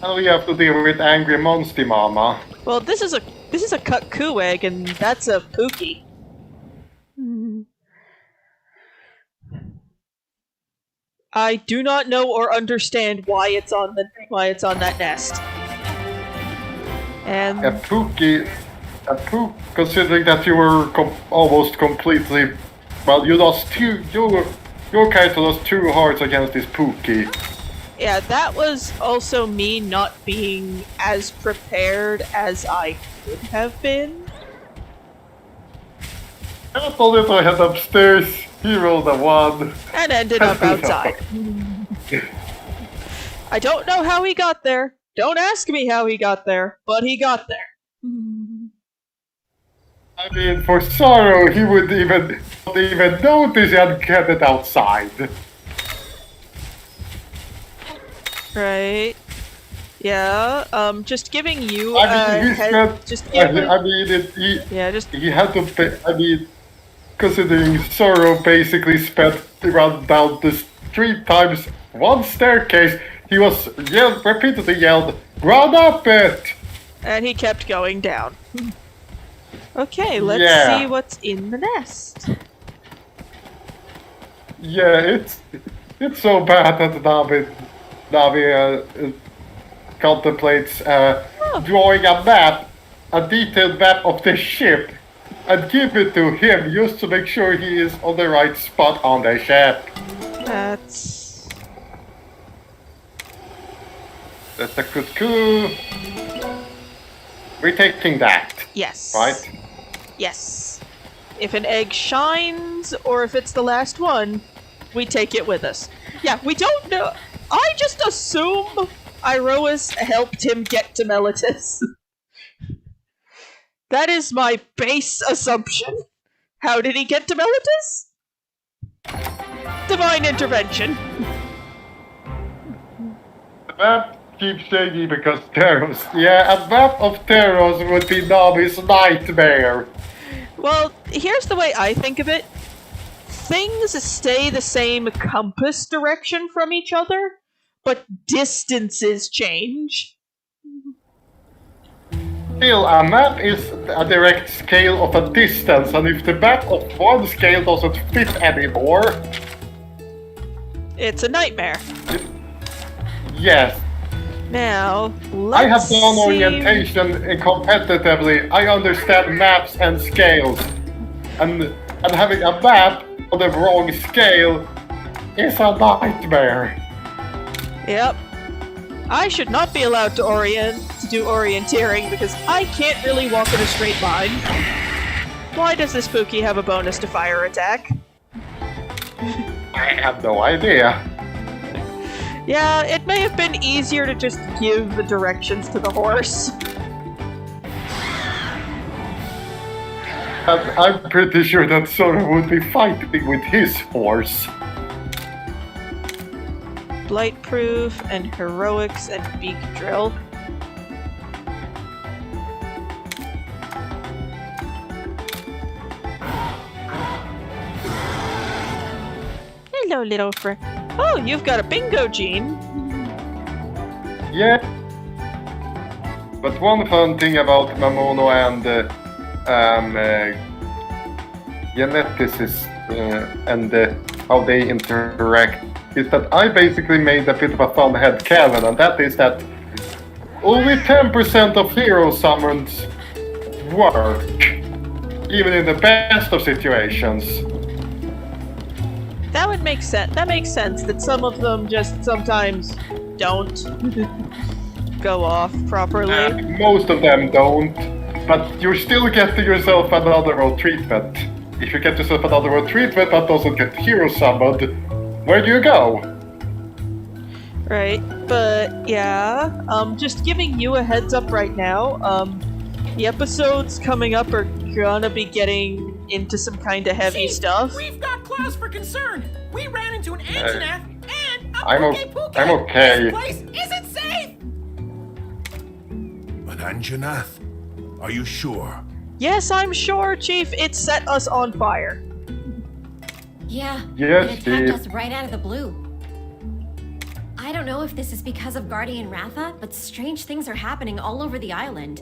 Now we have to deal with angry Monsty Mama. Well, this is a cut Koo egg, and that's a Pookie. I do not know or understand why it's on that nest. And A Pookie... considering that you were almost completely... Well, you lost two... Your character lost 2 hearts against this Pookie. yeah, that was also me not being as prepared as I could have been. I told him I head upstairs, he rolled a 1. And ended up outside. I don't know how he got there. Don't ask me how he got there, but he got there. I mean, for Zorro, he would not even notice he had headed outside. Right. Yeah, just giving you I mean, he spent... just giving, I mean, yeah, just he had to pay... I mean, considering Zorro basically spent run down the 3 times 1 staircase, he was repeatedly yelled, "Run up it!" and he kept going down. Okay, let's Yeah. see what's in the nest. Yeah, it's so bad that Navi contemplates drawing a map, a detailed map of the ship, and give it to him just to make sure he is on the right spot on the ship. That's A good coup. We're taking that, yes. right? Yes. If an egg shines, or if it's the last one, we take it with us. Yeah, we don't know. I just assume Iroas helped him get to Meletis. That is my base assumption. How did he get to Meletis? Divine intervention. The map keeps changing because Teros. Yeah, a map of Teros would be Navi's nightmare. Well, here's the way I think of it. Things stay the same compass direction from each other, but distances change. Still, a map is a direct scale of a distance, and if the map of one scale doesn't fit anymore, It's a nightmare. yes. Now, let's I have done see... orientation competitively. I understand maps and scales. And having a map on the wrong scale is a nightmare. Yep. I should not be allowed to do orienteering because I can't really walk in a straight line. Why does this Pookie have a bonus to fire attack? I have no idea. Yeah, it may have been easier to just give the directions to the horse. I'm pretty sure that Sora would be fighting with his horse. Blightproof and heroics and beak drill. Hello, little friend. Oh, you've got a bingo gene. Yeah. But one fun thing about Mamono and geneticists and how they interact is that I basically made a bit of a fun headcanon, and that is that only 10% of hero summons work, even in the best of situations. That would make sense. That makes sense that some of them just sometimes don't go off properly. Most of them don't, but you're still getting yourself another world treatment. If you get yourself another world treatment but doesn't get hero summoned, where do you go? Right, but yeah, just giving you a heads up right now, the episodes coming up are gonna be getting into some kind of heavy See, stuff. We've got cause for concern. We ran into an Antonath and a I'm okay. This place isn't safe. An Anjanath? Are you sure? Yes, I'm sure, Chief, it set us on fire. Yeah, Yes, it attacked Steve. us right out of the blue. I don't know if this is because of Guardian Ratha, but strange things are happening all over the island.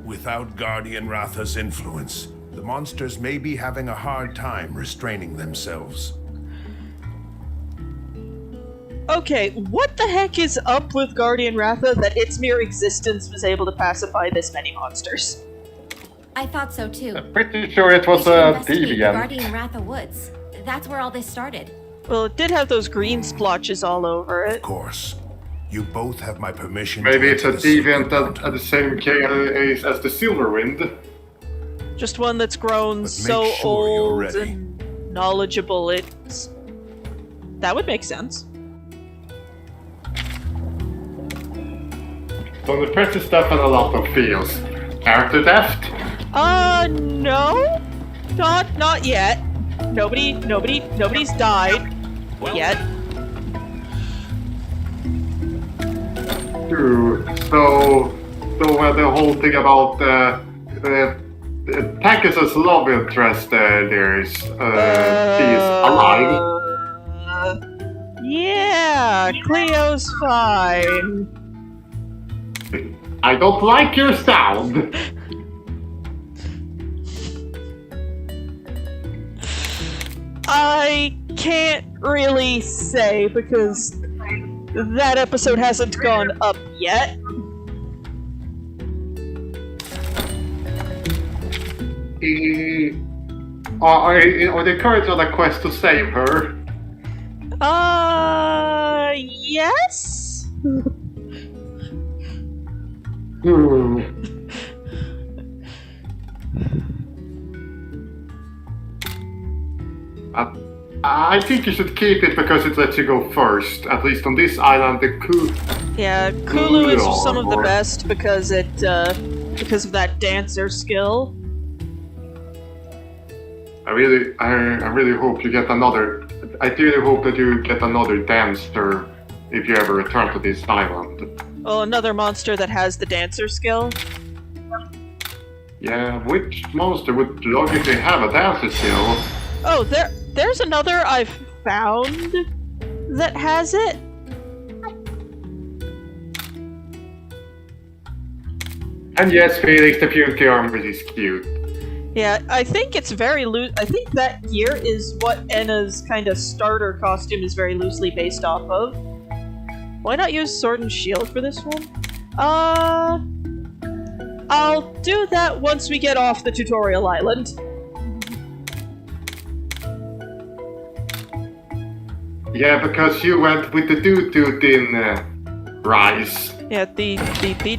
Without Guardian Ratha's influence, the monsters may be having a hard time restraining themselves. Okay, what the heck is up with Guardian Ratha that its mere existence was able to pacify this many monsters? I thought so too. I'm pretty sure it was We should a investigate the deviant. Guardian Ratha Woods. That's where all this started. Well, it did have those green splotches all over Of it. course. You both have my permission Maybe to it's a enter the secret deviant mountain. at the same case as the Silverwind. Just one that's grown But so make sure you're old ready. and knowledgeable, it's... That would make sense. So the precious stuff and a lot of feels. Character theft? No? Not yet. Nobody's died yet. True. So the whole thing about Takis' love interest there is he is alive. Yeah, Cleo's fine. I don't like your sound. I can't really say because that episode hasn't gone up yet. Are they currently on a quest to save her? Yes? I think you should keep it because it lets you go first. At least on this island, Yeah, Kulu is some of the Lord. best because because of that dancer skill. I really hope you get another. I really hope that you get another dancer if you ever return to this island. Well, another monster that has the dancer skill. Yeah, which monster would logically have a dancer skill? Oh, there's another I've found that has it. And yes, Felix, the Puny Armor is cute. Yeah, I think it's very loose. I think that gear is what Enna's kind of starter costume is very loosely based off of. Why not use Sword and Shield for this one? I'll do that once we get off the tutorial island. Yeah, because you went with the Doot in Rise. Yeah, the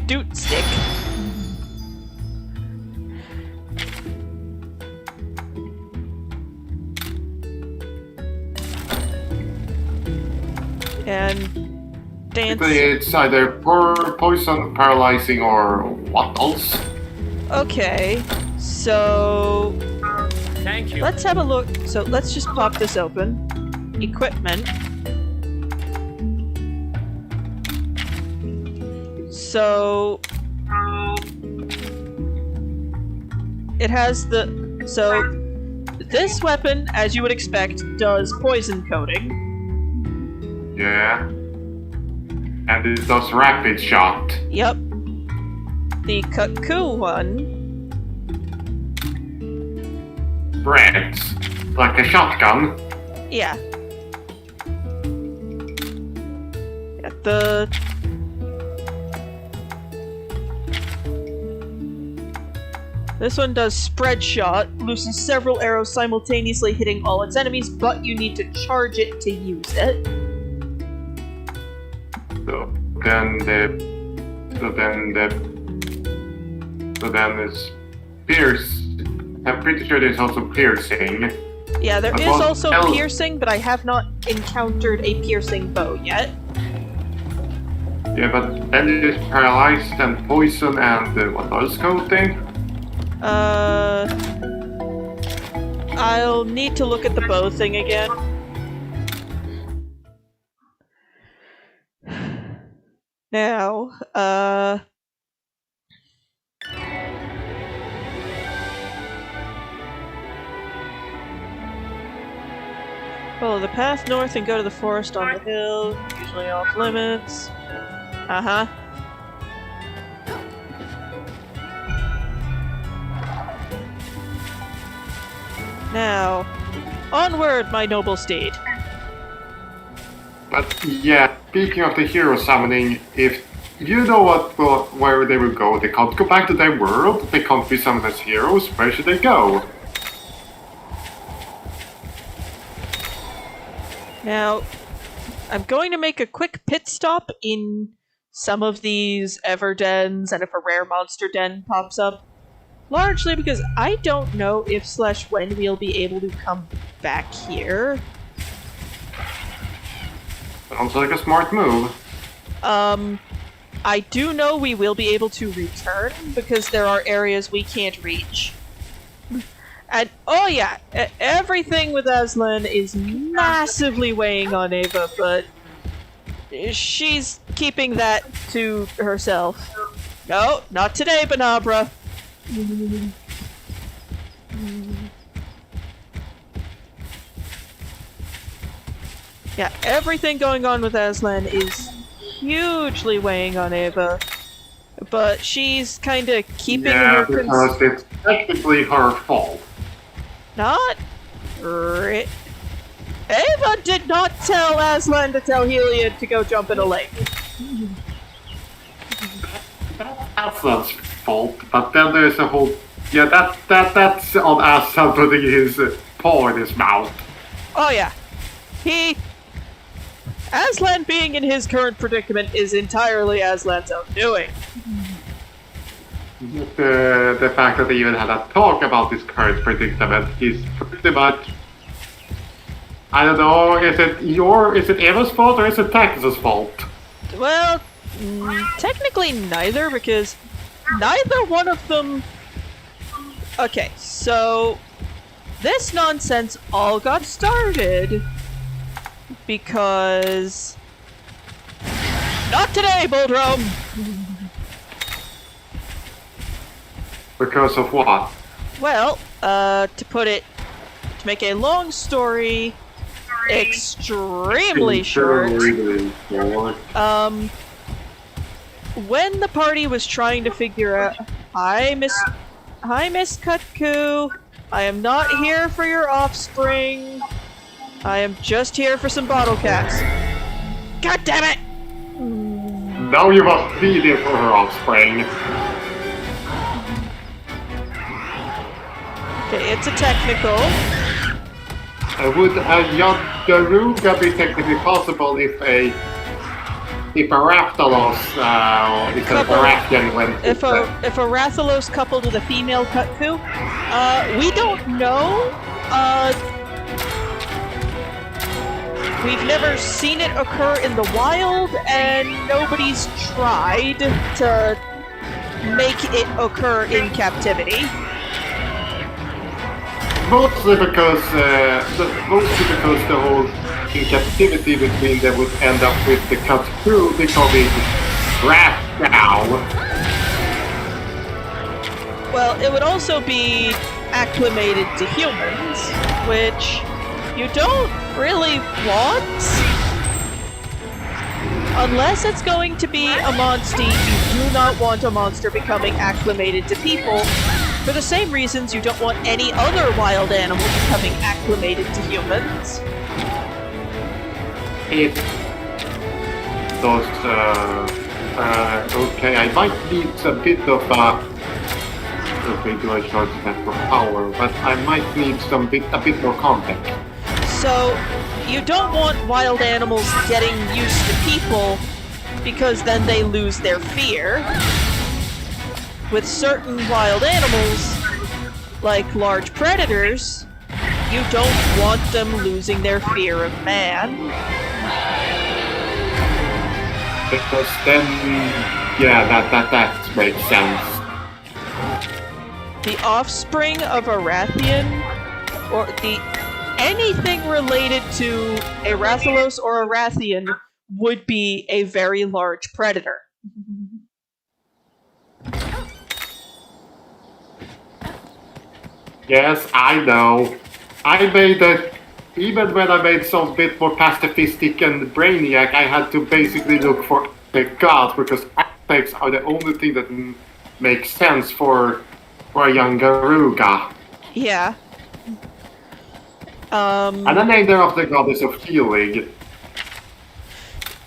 doot stick. And dance. It's either poison, paralyzing, or what else? Okay, so Thank you. let's have a look. So let's just pop this open. Equipment. So it has the... So, this weapon, as you would expect, does poison coating. Yeah. And it does rapid shot. Yep. The Kut-Ku one... Spreads. Like a shotgun. Yeah. Yeah, the... This one does spread shot, loosens several arrows simultaneously hitting all its enemies, but you need to charge it to use it. So then it's pierce. I'm pretty sure there's also piercing. Yeah, there is Well, also L- piercing, but I have not encountered a piercing bow yet. Yeah, but then there's paralyzed and poison and what else coating? I'll need to look at the bow thing again. Now, follow the path north and go to the forest on the hill, usually off limits. Uh-huh. Now, onward, my noble steed. But yeah, speaking of the hero summoning, if you know where they will go, they can't go back to their world, they can't be summoned as heroes, where should they go? Now, I'm going to make a quick pit stop in some of these Ever dens, and if a rare monster den pops up. Largely because I don't know if/when we'll be able to come back here. Sounds like a smart move. I do know we will be able to return because there are areas we can't reach. And, oh yeah, everything with Aslan is massively weighing on Ava, but she's keeping that to herself. No, not today, Banabra. Yeah, everything going on with Aslan is hugely weighing on Ava, but she's kinda keeping Yeah, her because it's technically her fault. Not Ava did not tell Aslan to tell Heliod to go jump in a lake. That's Aslan's fault, but then there's a whole... Yeah, that's on Aslan putting his paw in his mouth. Oh yeah. Aslan being in his current predicament is entirely Aslan's own doing. The fact that they even had a talk about this current predicament is pretty much... I don't know, is it Eva's fault or is it Tax's fault? Well, technically neither, because neither one of them... Okay, so... This nonsense all got started because... Not today, Boldrome! Because of what? Well, to make a long story extremely short, when the party was trying to figure out, Hi, Miss Kut-Ku, I am not here for your offspring. I am just here for some bottle caps. God damn it! Now you must be there for her offspring. Okay, it's a technical. Would a Yadaruga be technically possible if a Rathalos, if a Baratheon went If a Rathalos coupled with a female Kut-Ku? We don't know. We've never seen it occur in the wild, and nobody's tried to make it occur in captivity. Mostly because the whole captivity between them would end up with the Kut-Ku becoming Rathdown. Well, it would also be acclimated to humans, which you don't really want. Unless it's going to be a monster, you do not want a monster becoming acclimated to people, for the same reasons you don't want any other wild animal becoming acclimated to humans. It does, okay, I might need a bit of, okay, do I charge that for power, but I might need a bit more context. So, you don't want wild animals getting used to people, because then they lose their fear. With certain wild animals, like large predators, you don't want them losing their fear of man. Because then, yeah, that makes sense. The offspring of a Rathian, or anything related to a Rathalos or a Rathian would be a very large predator. Yes, I know. Even when I made some bit more pacifistic and brainiac, I had to basically look for the gods, because aspects are the only thing that makes sense for a young Garuga. Yeah. And the name there of the goddess of healing.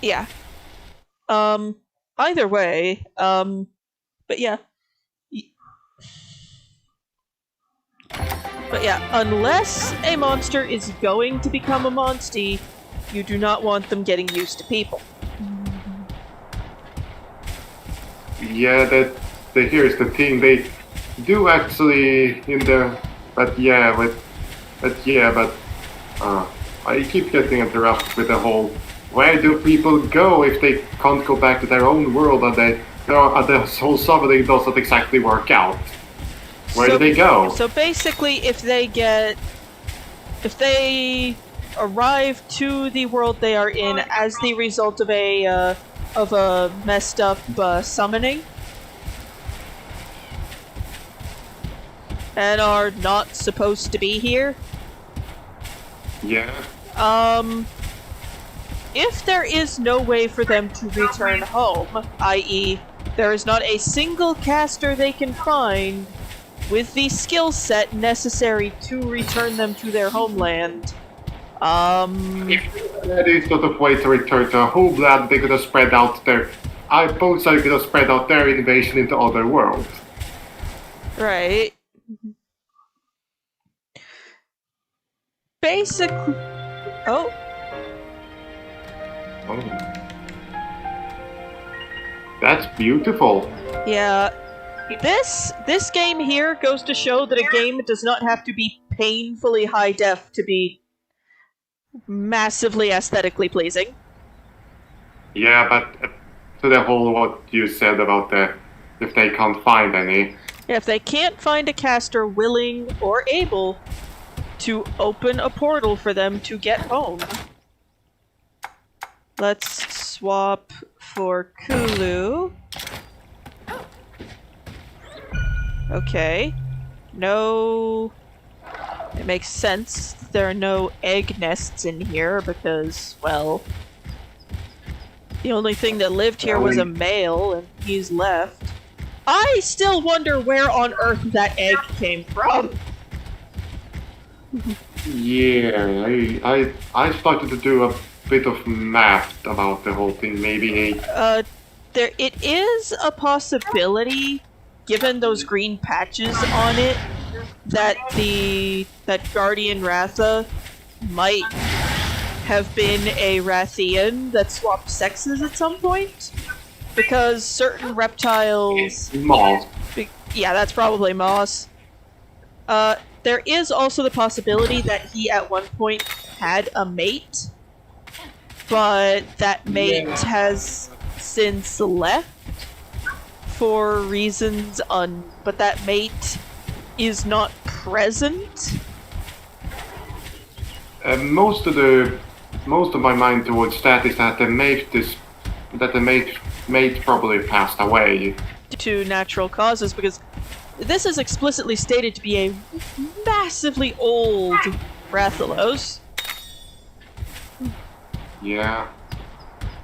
Yeah. Either way, but yeah. But yeah, unless a monster is going to become a monstie, you do not want them getting used to people. Yeah, here's the thing, they do actually I keep getting interrupted with the whole, where do people go if they can't go back to their own world, and the whole something doesn't exactly work out? Where do they go? So basically, if they arrive to the world they are in as the result of a messed up summoning, and are not supposed to be here. Yeah. If there is no way for them to return home, i.e., there is not a single caster they can find with the skill set necessary to return them to their homeland, If there is sort of way to return to homeland, they could have spread out their... I suppose they could have spread out their invasion into other worlds. right. Basically... Oh. Oh. That's beautiful. Yeah. This game here goes to show that a game does not have to be painfully high def to be massively aesthetically pleasing. Yeah, but to the whole what you said about if they can't find any. If they can't find a caster willing or able to open a portal for them to get home. Let's swap for Kulu. Okay. No... It makes sense. There are no egg nests in here because, well... The only thing that lived here was a male, and he's left. I still wonder where on earth that egg came from! Yeah, I started to do a bit of math about the whole thing, maybe It is a possibility, given those green patches on it, that Guardian Ratha might have been a Rathian that swapped sexes at some point. Because certain reptiles... Moss. Yeah, that's probably Moss. There is also the possibility that he at one point had a mate, but that mate has since left for reasons but that mate is not present. Most of my mind towards that is that the mate probably passed away. To natural causes, because this is explicitly stated to be a massively old Rathalos. Yeah.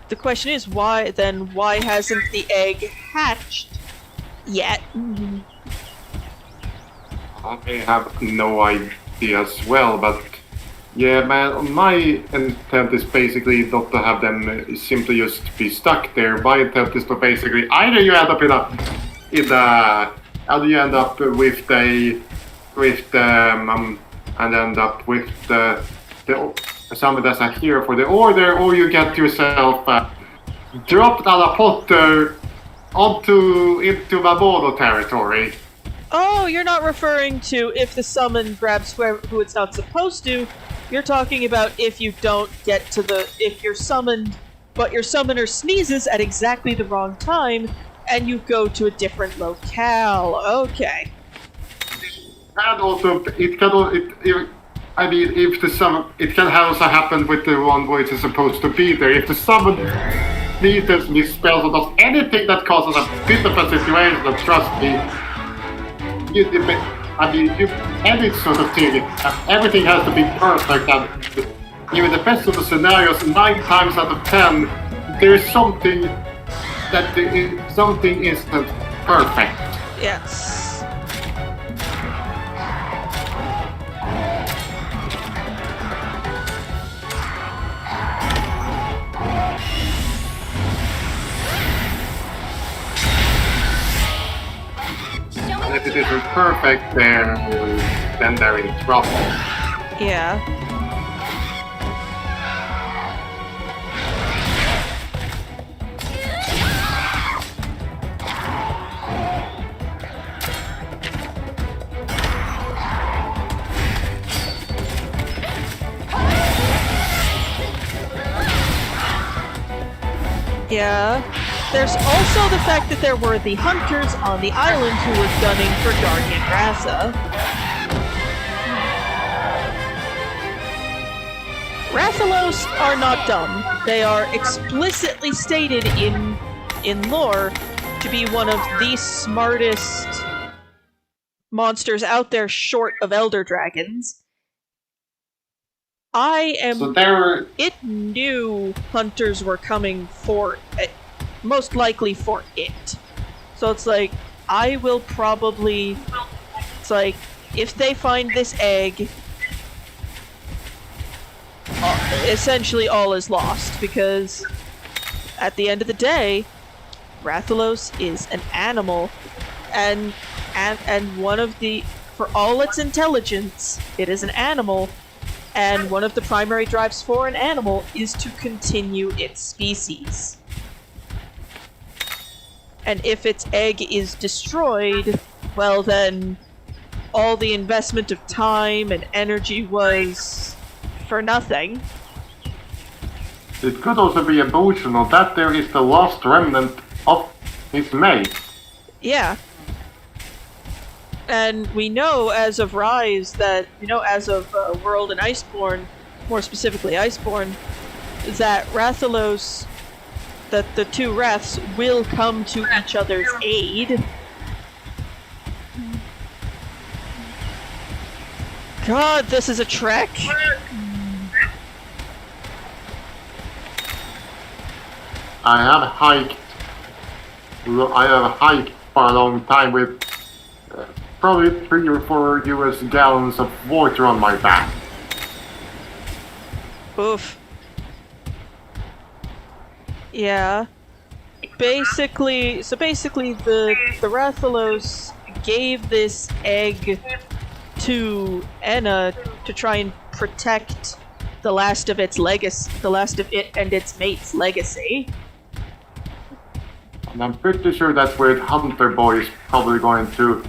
The question is, why hasn't the egg hatched yet? I have no idea as well, but yeah, man, my intent is basically not to have them simply just be stuck there. My intent is to basically either you end up either you end up with the and end up with the someone that's a hero for the order, or you get yourself dropped a la Potter into Mabodo territory. Oh, you're not referring to if the summon grabs who it's not supposed to. You're talking about if you don't get to if you're summoned, but your summoner sneezes at exactly the wrong time, and you go to a different locale. Okay. And also, it can also happen with the one where it is supposed to be there. If the summon sneezes, misspells, or does anything that causes a bit of a situation, then trust me, any sort of thing, everything has to be perfect, and even the best of the scenarios, 9 times out of 10, there is something something isn't perfect. Yes. And if it isn't perfect, then they're in trouble. Yeah. Yeah. There's also the fact that there were the hunters on the island who were gunning for Guardian Ratha. Rathalos are not dumb. They are explicitly stated in lore to be one of the smartest monsters out there short of Elder Dragons. It knew hunters were coming for it. Most likely for it. So it's like, it's like, if they find this egg, essentially all is lost, because at the end of the day, Rathalos is an animal, and one of the, for all its intelligence, it is an animal, and one of the primary drives for an animal is to continue its species. And if its egg is destroyed, well then, all the investment of time and energy was for nothing. It could also be emotional that there is the last remnant of his mate. Yeah. And we know as of Rise that, as of World and Iceborne, more specifically Iceborne, that Rathalos, that the two Wraths will come to each other's aid. God, this is a trek. I have hiked for a long time with probably 3 or 4 US gallons of water on my back. Oof. Yeah. Basically, the Rathalos gave this egg to Enna to try and protect the last of it and its mate's legacy. And I'm pretty sure that's where Hunter Boy is probably going to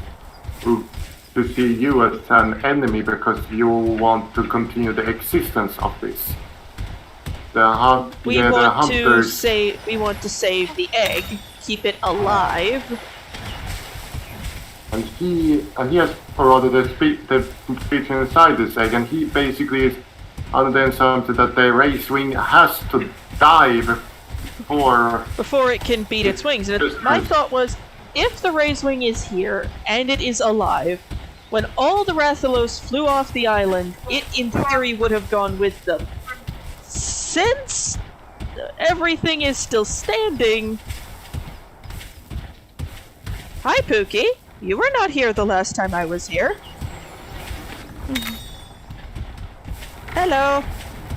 see you as an enemy because you want to continue the existence of this. We want to save the egg, keep it alive. And he has, or rather the speech inside this egg, and he basically is under the assumption that the race wing has to die before it can beat its wings. And my thought was, if the Razewing is here, and it is alive, when all the Rathalos flew off the island, it in theory would have gone with them. Since everything is still standing... Hi, Pookie. You were not here the last time I was here. Hello.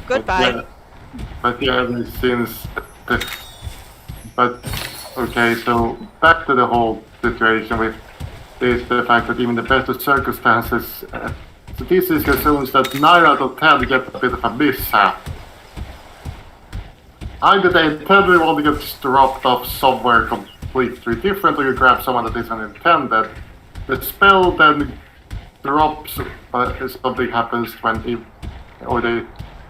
Goodbye. But yeah, since... But, okay, so back to the whole situation with this, the fact that even the best of circumstances, statistics assumes that 9 out of 10 get a bit of a mishap. Either they intended want to get dropped off somewhere completely different, or you grab someone that isn't intended. The spell then drops if something happens when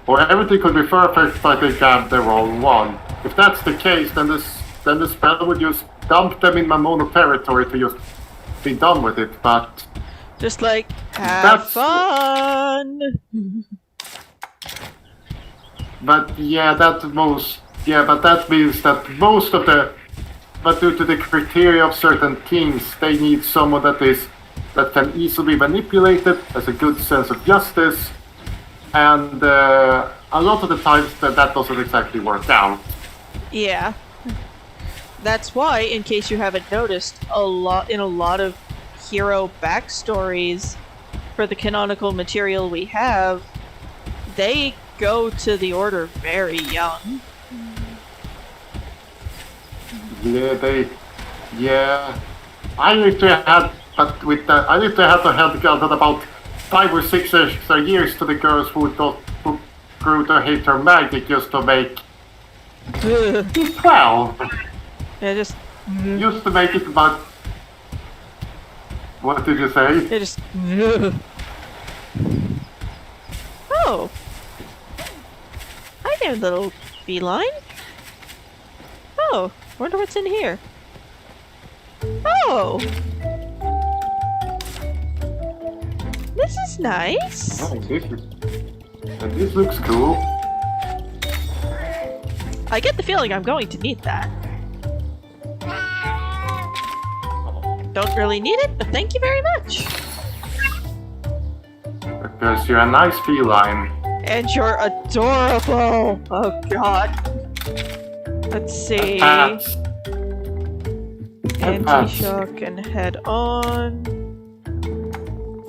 or everything could be perfect, but they grab the wrong one. If that's the case, then the spell would just dump them in Mamono territory to just be done with it, but... Just like, have fun! But yeah, that means that most of the... But due to the criteria of certain teams, they need someone that can easily be manipulated, has a good sense of justice, and a lot of the times that doesn't exactly work out. Yeah. That's why, in case you haven't noticed, in a lot of hero backstories for the canonical material we have, they go to the Order very young. I literally had to help out about 5 or 6 extra years to the girls who grew to hate her magic just to make 12. Yeah, just to make it about... What did you say? yeah, just Oh! Hi there, little feline. Oh, wonder what's in here. Oh! This is nice. Oh, this looks cool. I get the feeling I'm going to need that. Don't really need it, but thank you very much. Because you're a nice feline. And you're adorable! Oh god. Let's see. Pats. Anti-shock and head on.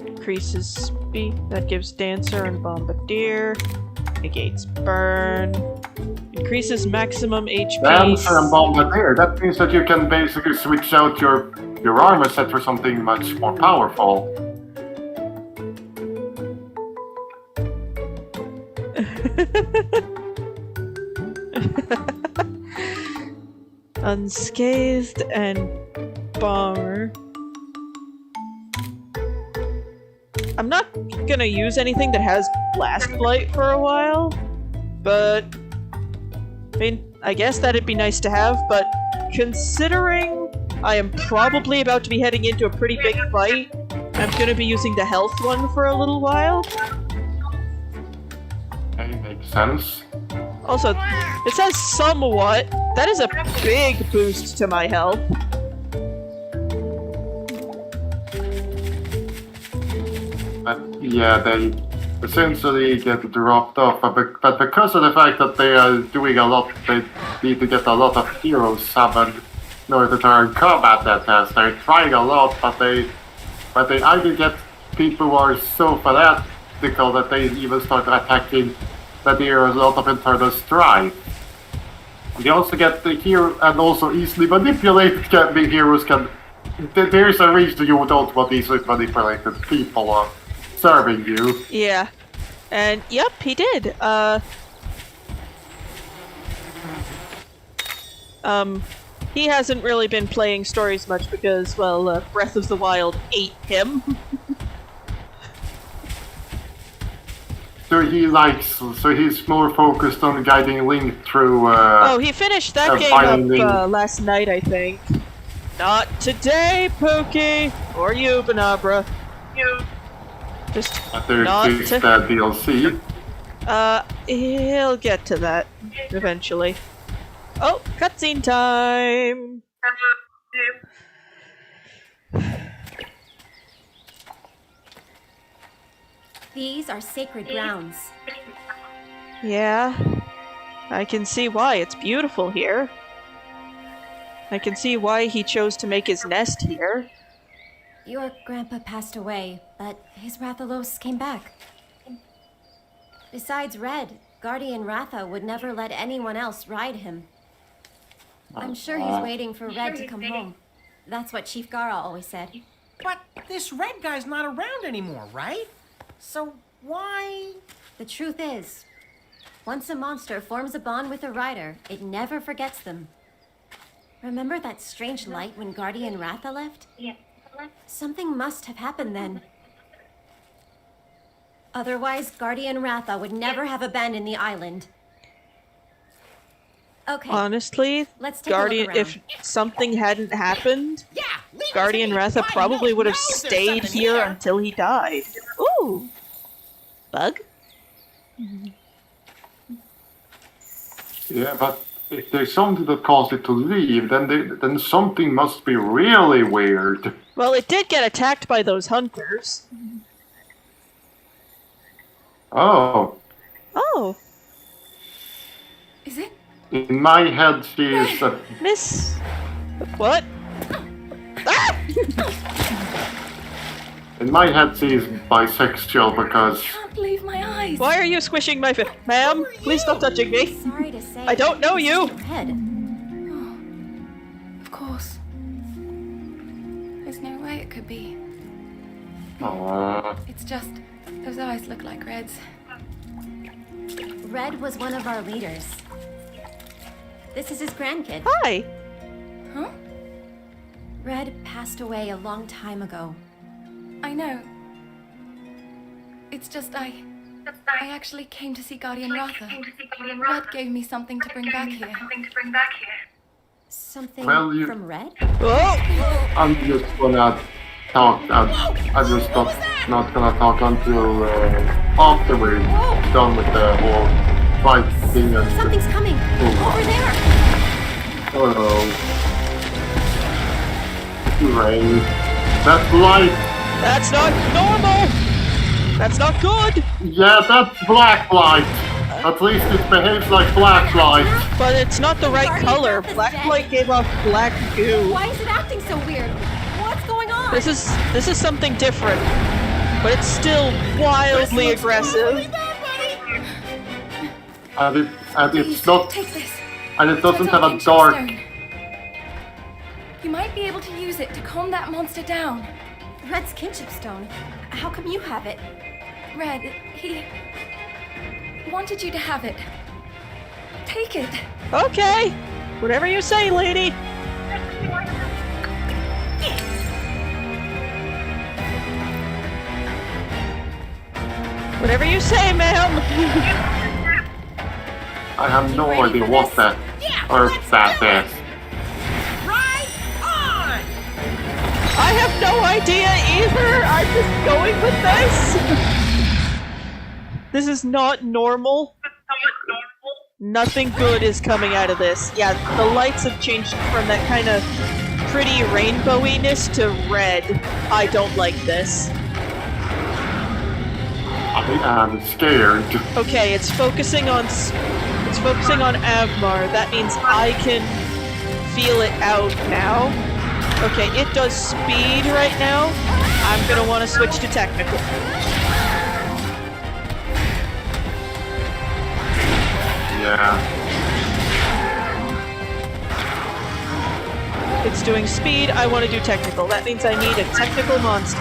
Increases speed. That gives Dancer and Bombardier. Negates burn. Increases maximum HP. Dancer and Bombardier. That means that you can basically switch out your armor set for something much more powerful. Unscathed and bomber. I'm not gonna use anything that has blast blight for a while, but I mean, I guess that'd be nice to have, but considering I am probably about to be heading into a pretty big fight, I'm gonna be using the health one for a little while. Okay, makes sense. Also, it says somewhat. That is a big boost to my health. But yeah, they essentially get dropped off, but because of the fact that they are doing a lot, they need to get a lot of heroes summoned in order to turn combat that test. They're trying a lot, but they either get people who are so fanatical that they even start attacking that there is a lot of internal strife. They also get the hero, and also easily manipulated heroes can... There's a reason you don't want easily manipulated people serving you. Yeah. And, yep, he did. He hasn't really been playing stories much because, well, Breath of the Wild ate him. So he's more focused on guiding Link through, oh, he finished that game up last night, I think. Not today, Pokey! Or you, Banabra. Just after not this DLC. He'll get to that eventually. Oh, cutscene time! These are sacred grounds. Yeah. I can see why. It's beautiful here. I can see why he chose to make his nest here. Your grandpa passed away, but his Rathalos came back. Besides Red, Guardian Ratha would never let anyone else ride him. I'm sure he's waiting for Red to come home. That's what Chief Gara always said. But this red guy's not around anymore, right? So why... The truth is, once a monster forms a bond with a rider, it never forgets them. Remember that strange light when Guardian Ratha left? Yeah. Something must have happened then. Otherwise, Guardian Ratha would never have abandoned the island. Okay. Honestly, Let's take a Guardian, look if something hadn't happened, Yeah, leave it to Guardian me. Ratha My probably nose would have knows there's stayed something here here. until he died. Ooh. Bug? Yeah, but if there's something that caused it to leave, then something must be really weird. Well, it did get attacked by those hunters. Oh, Oh, Is it? in my head she is a... Miss... What? Ah! In my head she is bisexual because... Can't believe my eyes. Why are you squishing my face? Ma'am, please stop touching me. Sorry to say. I don't know you. Red. Of course. There's no way it could be. It's just those eyes look like Red's. Red was one of our leaders. This is his grandkid. Hi. Huh? Red passed away a long time ago. I know. It's just I actually came to see Guardian Ratha. Red gave me something to bring back here. Something Well, you- from Red? Oh, I'm just gonna talk. I'm just not gonna talk until after we're done with the whole fight thing and... Something's coming! Oh. Over there! Oh. Rain. That's light. that's not normal. That's not good. Yeah, that's black light. At least it behaves like black light. But it's not the right Guardian color. Ratha's Black dead. light gave off black goo. Why is it acting so weird? What's going on? This is something different, but it's still wildly aggressive. And Please, it's not, take this. and it doesn't It's have a kinship dark. stone. You might be able to use it to calm that monster down. Red's kinship stone. How come you have it? Red, he wanted you to have it. Take it. Okay, whatever you say, lady. Whatever you say, ma'am. I have no ready idea for what this? that Yeah, or let's that do it. is. Right on! I have no idea either. I'm just going with this. This is not normal. Nothing good is coming out of this. Yeah, the lights have changed from that kind of pretty rainbowiness to red. I don't like this. I'm scared. Okay, it's focusing on Avmar. That means I can feel it out now. Okay, it does speed right now. I'm gonna want to switch to technical. Yeah. It's doing speed. I want to do technical. That means I need a technical monster.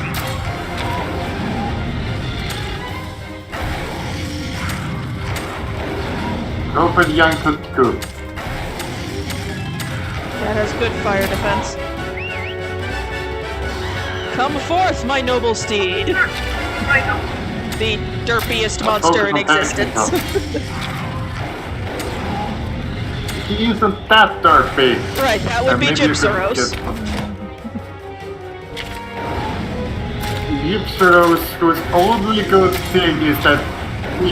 Go for the young good. That has good fire defense. Come forth, my noble steed! The derpiest monster in existence. He isn't that derpy. Right, that would be Maybe you could Gypsaros. get Gypsaros, whose only good thing is that he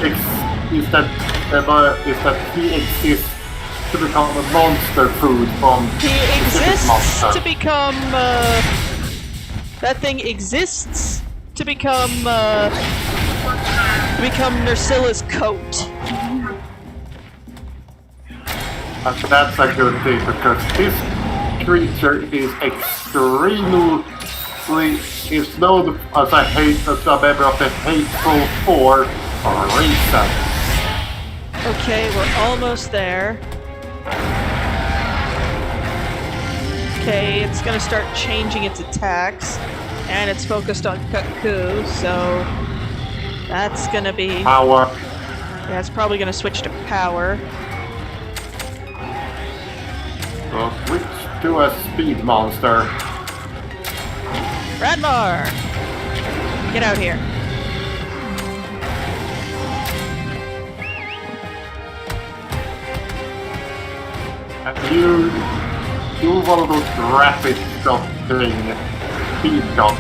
exists to become a monster food from He specific exists monster. to become, that thing exists to become, to become Nersilla's coat. That's a good thing because this creature is extremely is known as a member of the Hateful Four for a reason. Okay, we're almost there. Okay, it's gonna start changing its attacks, and it's focused on Kut-Ku, so that's gonna be... Power. Yeah, it's probably gonna switch to power. So switch to a speed monster. Radmar! Get out here. And you do one of those rapid stuff thing. Speed shot.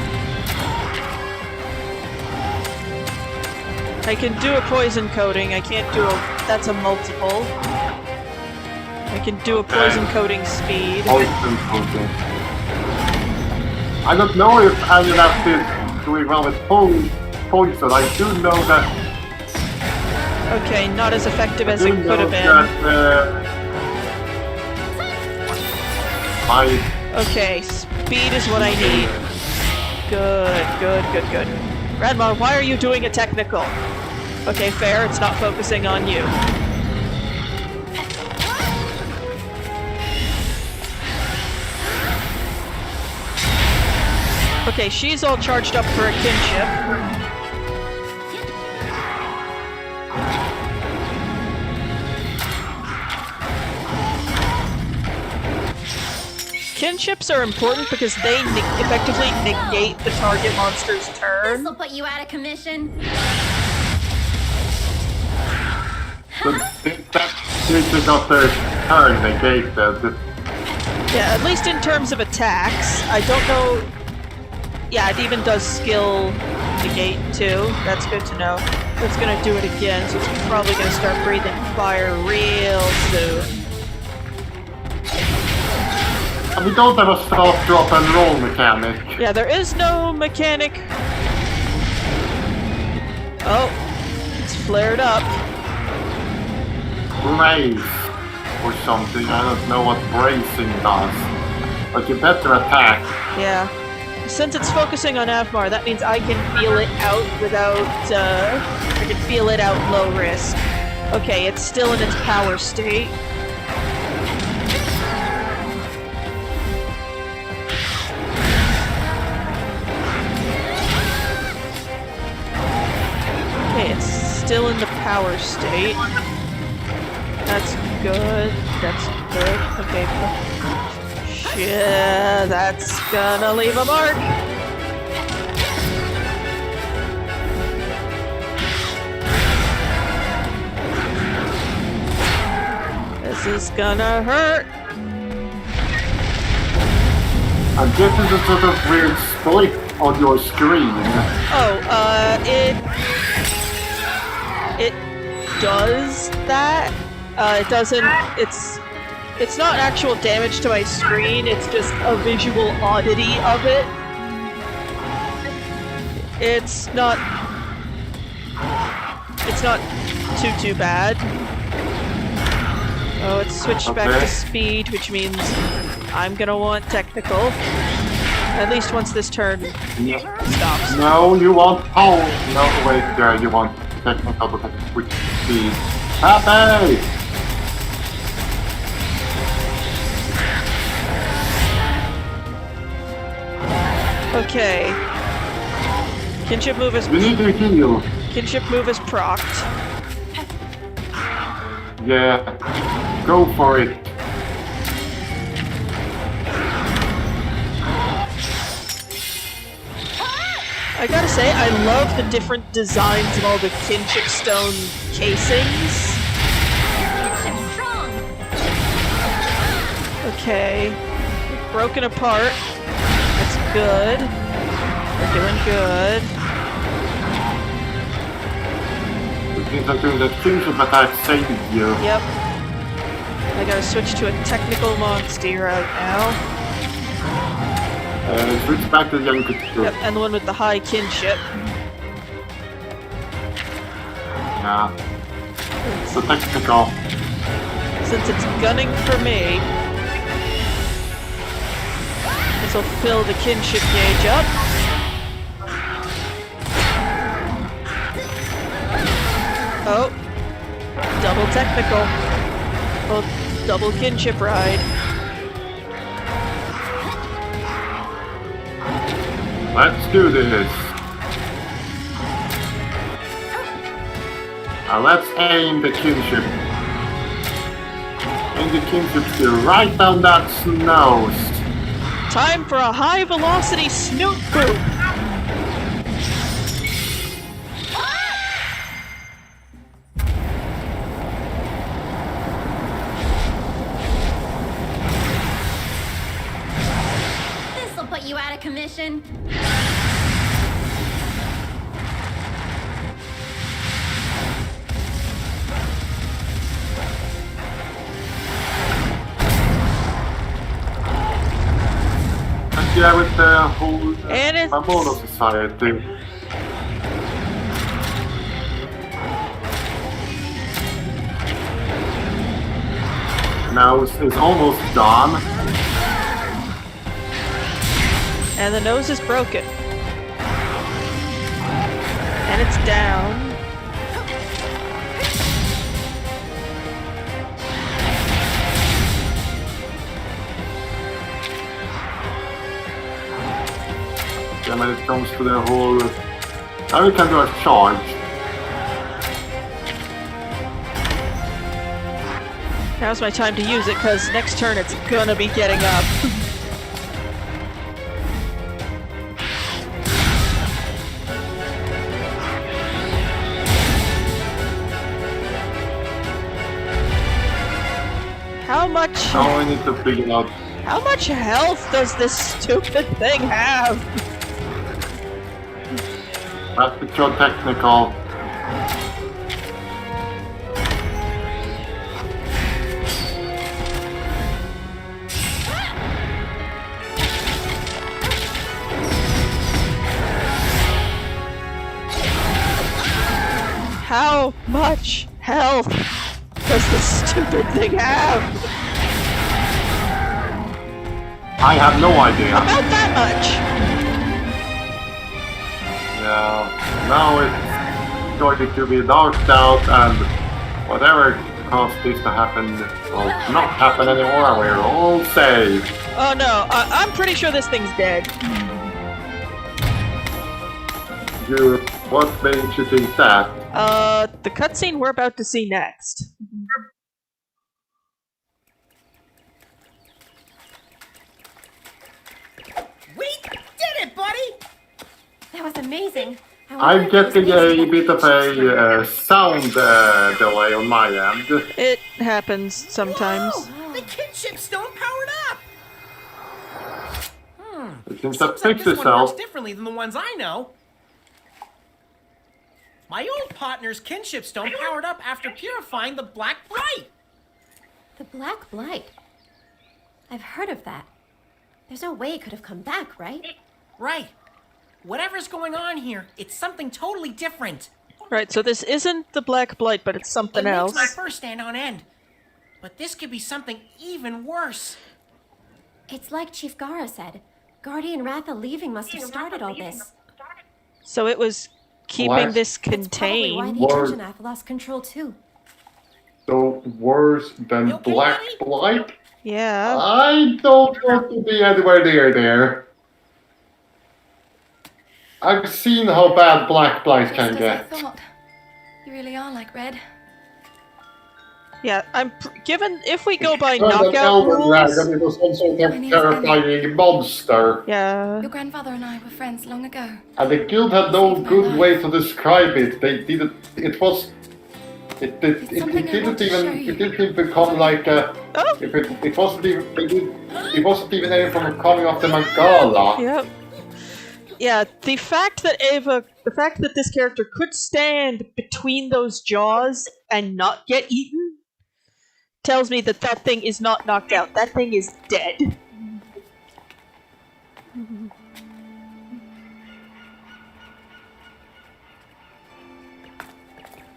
I can do a poison coating. I can't do a... That's a multiple. I can do a poison coating speed. Poison coating. I don't know if any of that is doing well with poison. I do know that... Okay, not as effective as it could have been. Okay, speed is what I need. Good. Radmar, why are you doing a technical? Okay, fair, it's not focusing on you. Okay, she's all charged up for a kinship. Kinships are important because they effectively negate the target monster's turn. This'll put you out of commission. That creature got their turn negated. Yeah, at least in terms of attacks. I don't know... Yeah, it even does skill negate too. That's good to know. It's gonna do it again, so it's probably gonna start breathing fire real soon. And we don't have a start, drop, and roll mechanic. Yeah, there is no mechanic. Oh, it's flared up. Brace or something. I don't know what bracing does. But you better attack. Yeah. Since it's focusing on Avmar, that means I can feel it out without, I can feel it out low risk. Okay, it's still in its power state. Okay, it's still in the power state. That's good. That's good. Okay. Yeah, that's gonna leave a mark. This is gonna hurt. And this is a sort of weird split on your screen. Oh, it does that. It doesn't. It's not actual damage to my screen, it's just a visual oddity of it. It's not too bad. Oh, it's switched back to speed, which means I'm gonna want technical. At least once this turn stops. No, you want power. No, wait, there, you want technical, but with speed. Happy! Okay. Kinship move is... You need to heal. Kinship move is procced. Yeah. Go for it. I gotta say, I love the different designs of all the kinship stone casings. Kinship strong. Okay. Broken apart. That's good. We're doing good. It means I'm doing the kinship attack save you. Yep. I gotta switch to a technical monster right now. Switch back to the young creature. Yep, and the one with the high kinship. Yeah. It's a technical. Since it's gunning for me, this will fill the kinship gauge up. Oh, double technical. Oh, double kinship ride. Let's do this. Now let's aim the kinship. Aim the kinship still right down that nose. Time for a high velocity snoot boot. This'll put you out of commission. And yeah, with the whole And it's- Mamono Society. Now it's almost done. And the nose is broken. And it's down. Yeah, when it comes to the whole... Now we can do a charge. Now's my time to use it, because next turn it's gonna be getting up. How much... Now I need to figure out... How much health does this stupid thing have? That's the pure technical. How much health does this stupid thing have? I have no idea. About that much. Yeah, now it's going to be darked out and whatever caused this to happen will not happen anymore. We're all safe. Oh no, I'm pretty sure this thing's dead. What made you think that? The cutscene we're about to see next. We did it, buddy! That was amazing. I wonder I'm if it was getting a music bit of a sound delay on my end. It happens sometimes. Whoa! The kinship stone powered up! It seems Seems to like fix this one works itself. differently than the ones I know. My old partner's kinship stone powered up after purifying the Black Blight. The Black Blight. I've heard of that. There's no way it could have come back, right? Right. Whatever's going on here, it's something totally different. Right, so this isn't the Black Blight, but it's something It else. makes my fur stand on end. But this could be something even worse. It's like Chief Gara said. Guardian Ratha leaving must have started all this. So it was keeping What? this That's probably why contained. the Word. Arjanath lost control too. So worse than You okay, Black buddy? Blight? Yeah. I don't want to be anywhere near there. I've seen how bad Black Blight can Just as I get. thought. You really are like Red. Yeah, given if we go by Turned an knockout elder rules. dragon into some sort of terrifying monster. Yeah. Your grandfather and I were friends long ago. And the guild had no good way to describe it. They didn't. It was. It It's something I want to show It you. didn't even become like a. Oh. If it wasn't even. It wasn't even anything from coming off the Magala. Yep. Yeah, the fact that this character could stand between those jaws and not get eaten tells me that that thing is not knocked out. That thing is dead.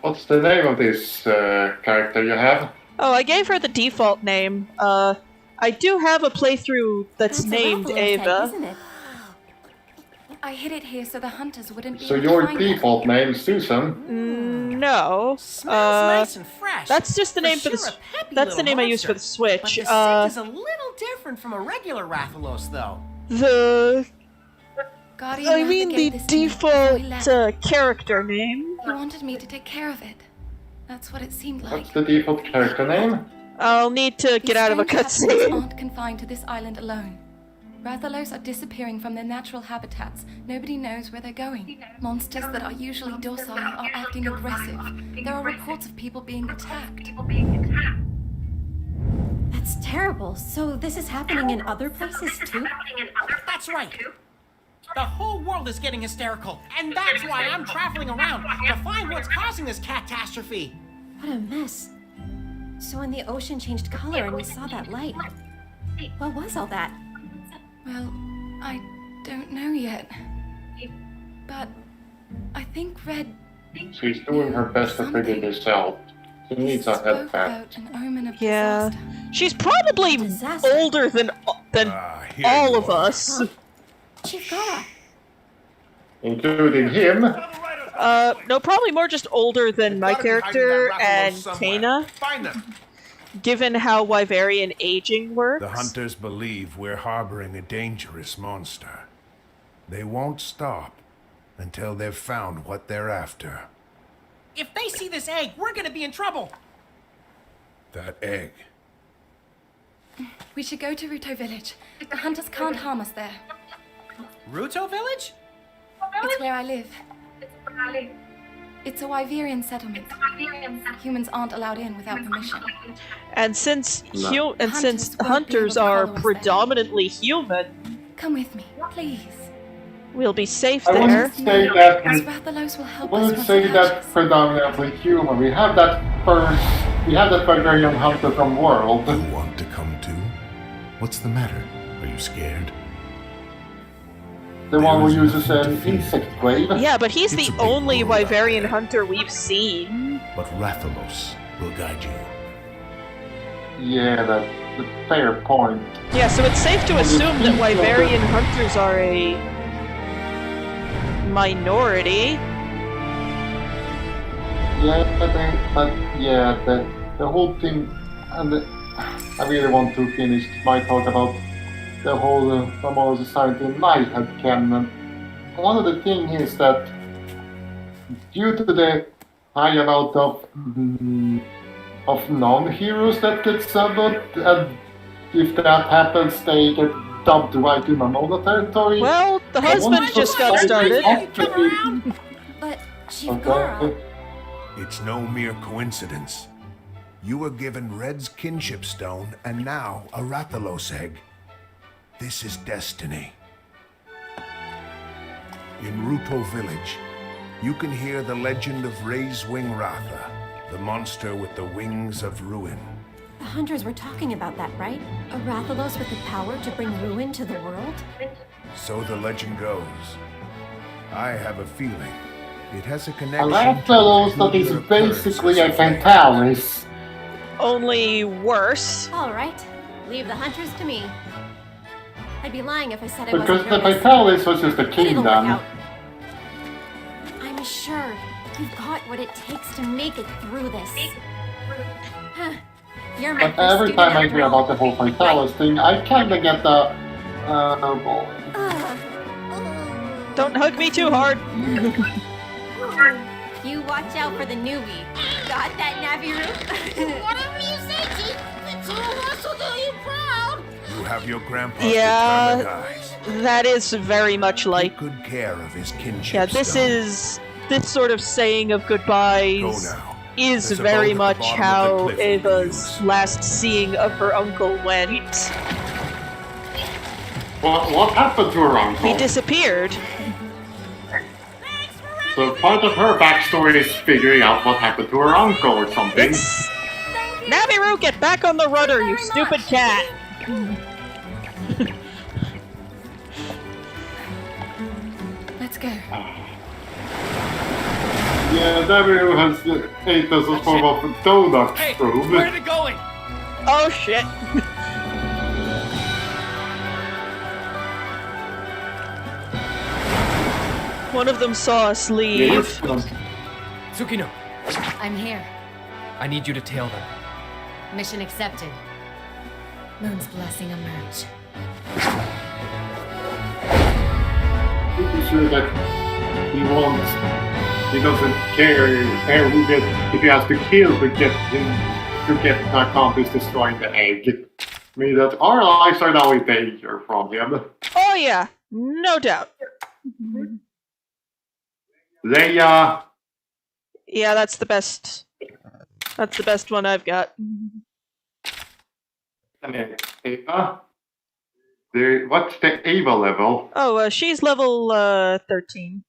What's the name of this character you have? Oh, I gave her the default name. I do have a playthrough that's a named Rathalos egg, Ava. isn't it? I hid it here so the hunters wouldn't be So able to your find it. default name is Susan? No. Smells nice and fresh. That's just the name for the. sure a peppy That's the little name I use for the monster. Switch. But the scent is a little different from a regular Rathalos, though. The. Guardian I Ratha mean gave the this to me before he default left. character name. He wanted me to take care of it. That's what it seemed like. What's the default character name? I'll need to get out of a These strange happenings cutscene. aren't confined to this island alone. Rathalos are disappearing from their natural habitats. Nobody knows where they're going. Monsters that are usually docile are acting aggressive. There are reports of people being attacked. That's terrible. So this is happening in other places too? That's right. The whole world is getting hysterical, and that's why I'm traveling around to find what's causing this catastrophe. What a mess. So when the ocean changed color and we saw that light, what was all that? Well, I don't know yet. But I think Red She's doing her best to figure this out. She needs a head spoke back. about an omen of Yeah. disaster. She's probably Disaster. older than Here all you of are. us. Chief Gara. Including him. No, probably more just older than my Gotta be hiding character that Rathalos and somewhere. Kana, Find them. given how Wyverian aging works. The hunters believe we're harboring a dangerous monster. They won't stop until they've found what they're after. If they see this egg, we're gonna be in trouble. That egg. We should go to Ruto village. The hunters can't harm us there. Ruto Village? It's where I live. It's a Wyverian settlement. Humans aren't allowed in without permission. And since Hunters won't be hunters able to are follow us predominantly human, Come with me, please. we'll be safe I there. wouldn't say that. As Rathalos will I help us wouldn't once say it that's hatches. predominantly human. We have that Barbarian hunter from World. You want to come too? What's the matter? Are you scared? The one who There is uses nothing an to fear. insect grave. Yeah, but he's It's the a big only world out Wyverian there. hunter we've seen. But Rathalos will guide you. Yeah, that's a fair point. Yeah, so it's safe to assume that Wyverian hunters are a minority. Yeah, the whole thing, and I really want to finish my talk about the whole Amora Society in my headcanon. One of the things is that due to the high amount of non-heroes that get subbed, and if that happens, they get dumped right in Amora territory. Well, the I want husband to just got fight started. it. But Chief Gara. Okay. It's no mere coincidence. You were given Red's kinship stone and now a Rathalos egg. This is destiny. In Ruto village, you can hear the legend of Ray's Wing Ratha, the monster with the wings of ruin. The hunters were talking about that, right? A Rathalos with the power to bring ruin to the world? So the legend goes. I have a feeling it has a A connection Rathalos that is basically a Fentalis. Only worse. All right. Leave the hunters to me. I'd be lying if I said I Because wasn't the nervous. Fentalis was just a But it'll work kingdom. out. I'm sure you've got what it takes to make it through this. Huh. You're my But first every student time I after hear all. about the whole Fentalis thing, I kinda get the... oh boy. Don't hug me too hard. You watch out for the newbie. Got that, Naviru? Whatever you say, Chief. The two of us will do you proud. You have your grandpa Yeah. to traumatize. That is very much like. Take good care of his kinship Yeah, this stone. is. This sort of saying of Go goodbyes now. is There's a very boat at the much bottom of how the cliff you can Ava's use. last seeing of her uncle went. What happened to her uncle? He disappeared. So part of her backstory is figuring out what happened to her uncle or something. It's. Naviru, get back on the rudder, you stupid cat! Let's go. Yeah, Daviru has ate as a form of donut Hey, proof. where are they going? Oh shit! One of them saw us leave. Yes. Tsukino, I'm here. I need you to tail them. Mission accepted. Moon's blessing emerge. Pretty sure that he doesn't care who if he has to kill to get to accomplish destroying the egg. I mean that our lives are now in danger from him. Oh yeah, no doubt. Leia, Yeah, that's the best. That's the best one I've got. and Ava. What's the Ava level? Oh, she's level 13.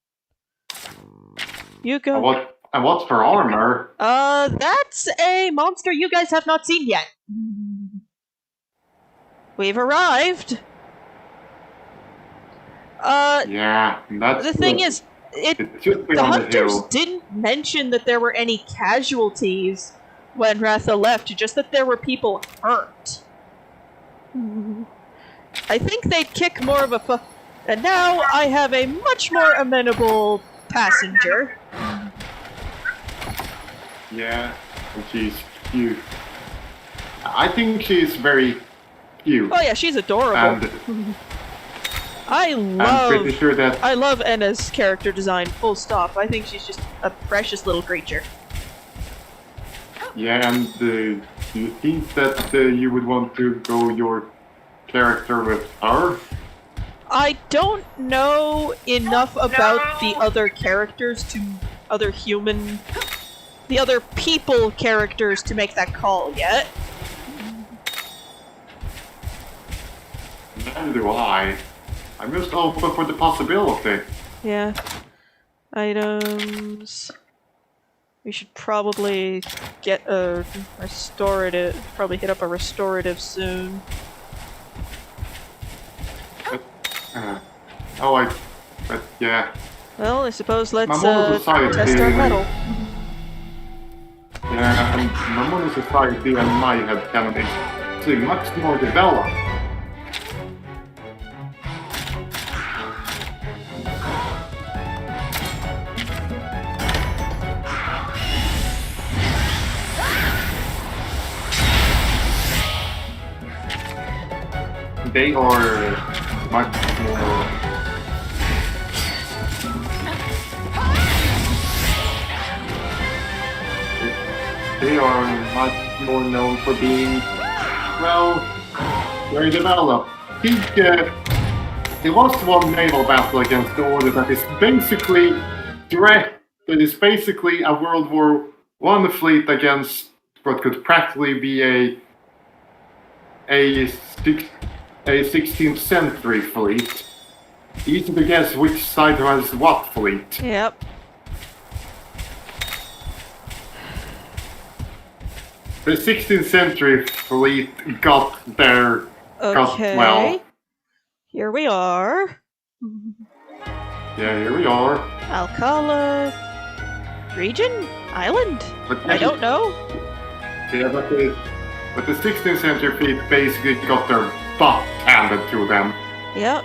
You go. And what's her armor? That's a monster you guys have not seen yet. We've arrived. Yeah, that's The thing is, it's just the beyond the hunters hill. didn't mention that there were any casualties when Ratha left, just that there were people hurt. I think they'd kick more of a and now I have a much more amenable passenger. Yeah, and she's cute. I think she's very cute. Oh yeah, she's adorable. And I'm pretty sure that I love Enna's character design, full stop. I think she's just a precious little creature. yeah, and do you think that you would want to go your character with her? I don't know enough about the other characters the other people characters to make that call yet. Neither do I. I'm just open for the possibility. Yeah. Items. We should probably get a restorative. Probably hit up a restorative soon. But yeah. Well, I suppose let's Mamoru Society. test our metal. Yeah, and Mamoru Society and my head canon is actually much more developed. They are much more. They are much more known for being, well, very developed. I think there was one naval battle against the Order that is basically a World War I fleet against what could practically be a 16th century fleet. Easy to guess which side has what fleet. Yep. The 16th century fleet got there. Okay. Well, Here we are. yeah, here we are. Alcala. Region? Island? But I don't know. Yeah, but the 16th century fleet basically got their butt handed to them. Yep.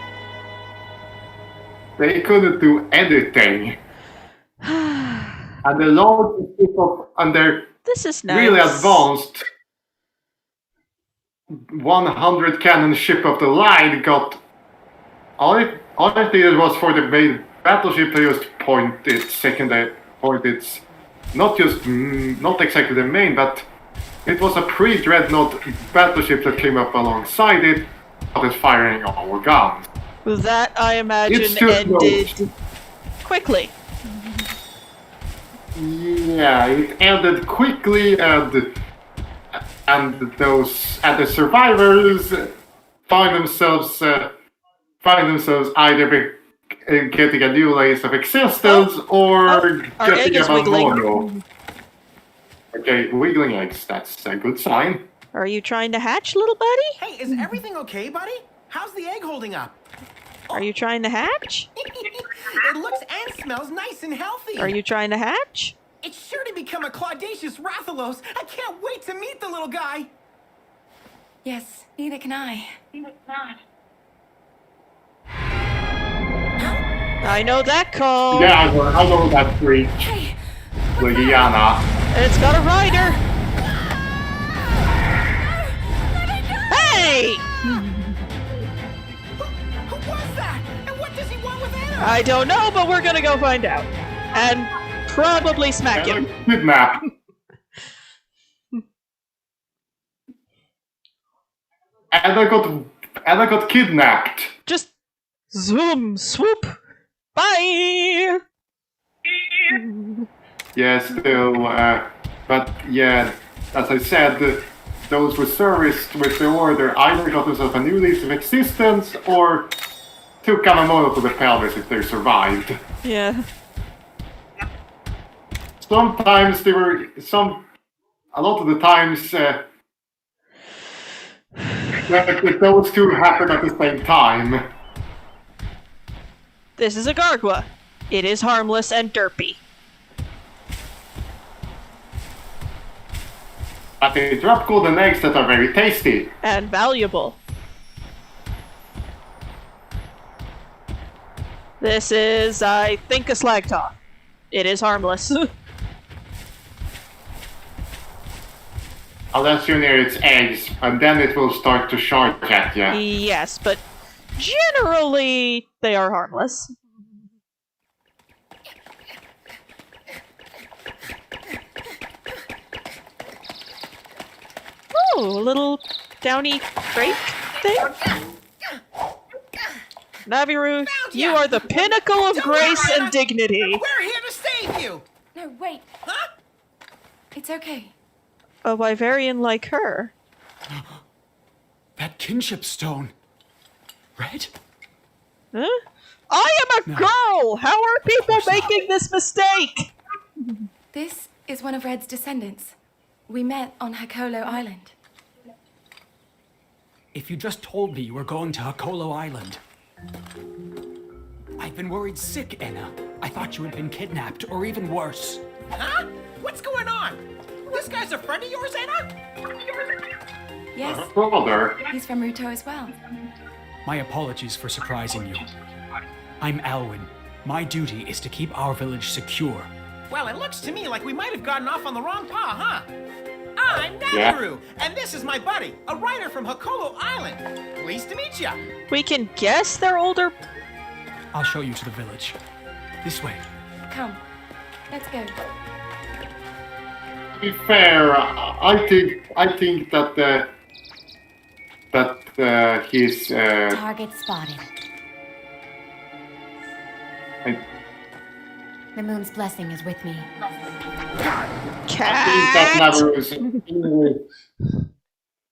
They couldn't do anything. And the largest ship and their This is nice. really advanced 100 cannon ship of the line got. All it needed was for the main battleship to just point its not exactly the main, but it was a pre-dreadnought battleship that came up alongside it, started firing all guns. That, I imagine, It's too ended close. quickly. Yeah, it ended quickly, and the survivors find themselves either getting a new lace of existence or our egg getting is a wiggling. mono. Okay, wiggling eggs, that's a good sign. Are you trying to hatch, little buddy? Hey, is everything okay, buddy? How's the egg holding up? Are you trying to hatch? It looks and smells nice and healthy. Are you trying to hatch? It's sure to become a Claudacious Rathalos. I can't wait to meet the little guy. Yes, neither can I. I know that call. Yeah, I know that freak. Hey, Liliana. It's got a rider. Hey! Who was that? And what does he want with Anna? I don't know, but we're gonna go find out. And probably smack him. Kidnapped. Anna got kidnapped. Just zoom, swoop. Bye! Yeah, still, but yeah, as I said, those reservists with the order either got themselves a new lease of existence or took Kamamoto to the pelvis if they survived. Yeah. Sometimes they were a lot of the times those two happened at the same time. This is a Gargua. It is harmless and derpy. But they drop golden eggs that are very tasty. And valuable. This is, I think, a Slagtoth. It is harmless. Unless you're near its eggs, and then it will start to charge at you. Yes, but generally they are harmless. Oh, a little downy drake thing? Naviru, you are the pinnacle of Don't grace worry, and Anna. dignity. We're here to save you. no, wait. Huh? It's okay. A Wyverian like her. That kinship stone. Red? Huh? I am a girl! How are people making this mistake? This is one of Red's descendants. We met on Hakolo Island. If you just told me you were going to Hakolo Island. I've been worried sick, Anna. I thought you had been kidnapped, or even worse. Huh? What's going on? This guy's a friend of yours, Anna? Yes, Brother. he's from Ruto as well. My apologies for surprising you. I'm Alwyn. My duty is to keep our village secure. Well, it looks to me like we might have gotten off on the wrong paw, huh? I'm Yeah. Naviru, and this is my buddy, a writer from Hakolo Island. Pleased to meet ya. We can guess they're older. I'll show you to the village. This way. Come, let's go. To be fair, I think that his Target spotted. The moon's blessing is with me. I think that Cat! never is.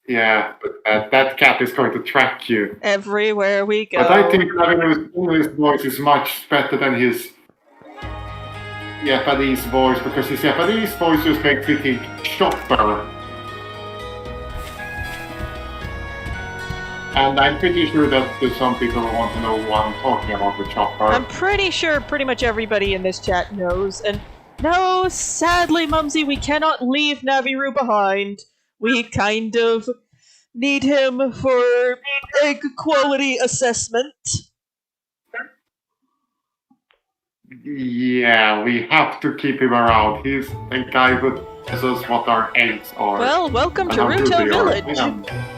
Yeah, but that cat is going to track you. Everywhere we go. But I think Naviru's English voice is much better than his Japanese voice, because his Japanese voice just makes me think chopper. And I'm pretty sure that there's some people who want to know what I'm talking about with chopper. I'm pretty sure pretty much everybody in this chat knows. And no, sadly, Mumsy, we cannot leave Naviru behind. We kind of need him for egg quality assessment. Yeah, we have to keep him around. He's the guy who tells us what our eggs are. Well, welcome to and how good Ruto they are. Village. Yeah.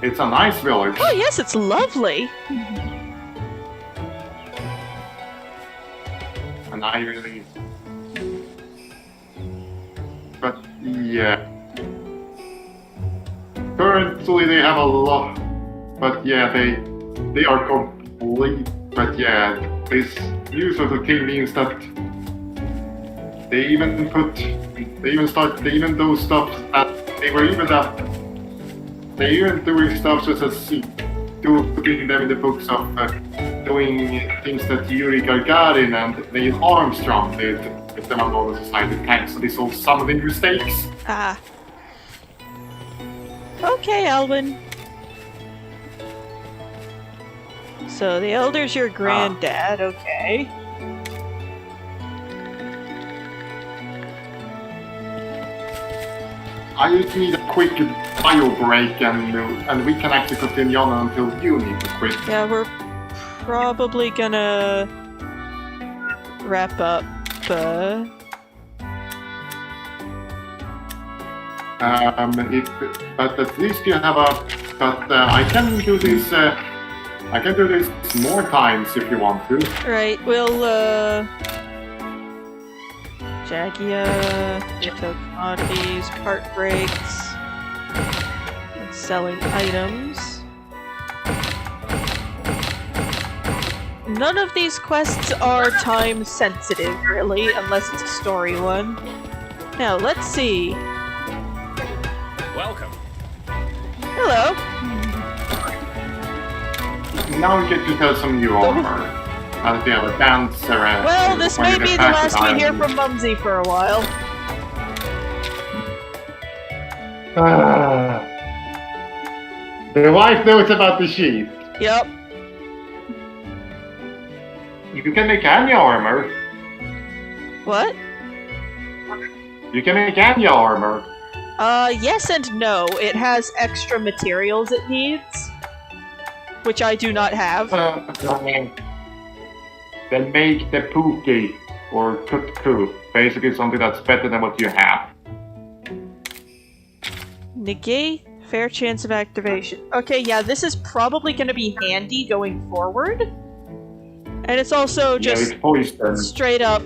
It's a nice village. Oh yes, it's lovely. And I really... But yeah. Currently they have a lot. But yeah, they are complete. But yeah, this use of the king means that they even do stuff that they were even that they even doing stuff such as putting them in the books of doing things that Yuri Gagarin and Neil Armstrong did with the Mongolian Society tanks. So these all summoning mistakes. Ah. Okay, Alvin. So the elder's your granddad, okay. I just need a quick bio break and we can actually continue on until you need to quit. Yeah, we're probably gonna wrap up. But at least you have a. But I can do this. I can do this more times if you want to. Right, we'll Jagia, Ditto commodities, part breaks, and selling items. None of these quests are time sensitive, really, unless it's a story one. Now, let's see. Welcome. Hello. Now we get to tell some new armor. As we have a dancer. Well, this may be the last we hear from Mumsy for a while. The wife knows about the sheep. Yep. You can make any armor. What? You can make any armor. Yes and no. It has extra materials it needs, which I do not have. Then make the Pookie or Kutku. Basically something that's better than what you have. Negate fair chance of activation. Okay, yeah, this is probably going to be handy going forward. And it's also just it's poison. straight up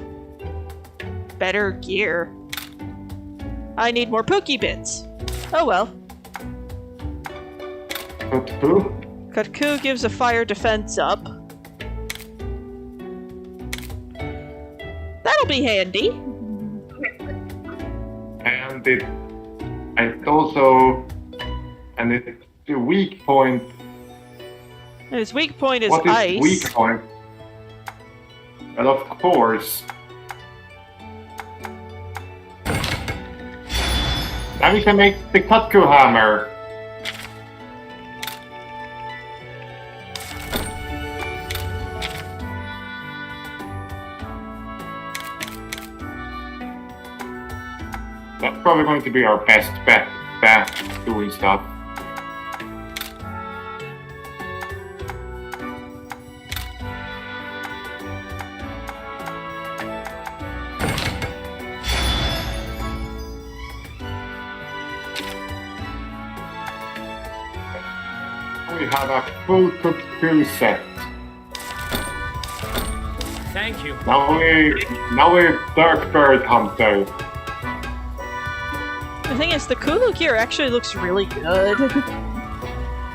better gear. I need more Pookie bits. Oh well. Kutku? Kutku gives a fire defense up. That'll be handy. And the weak point. And his weak point is What is ice. weak point? Well, of course. Now we can make the Kutku hammer. That's probably going to be our best bet at doing stuff. We have a full cooked crew set. Thank you. Now we're Dark Bird Hunter. The thing is, the Kulu gear actually looks really good.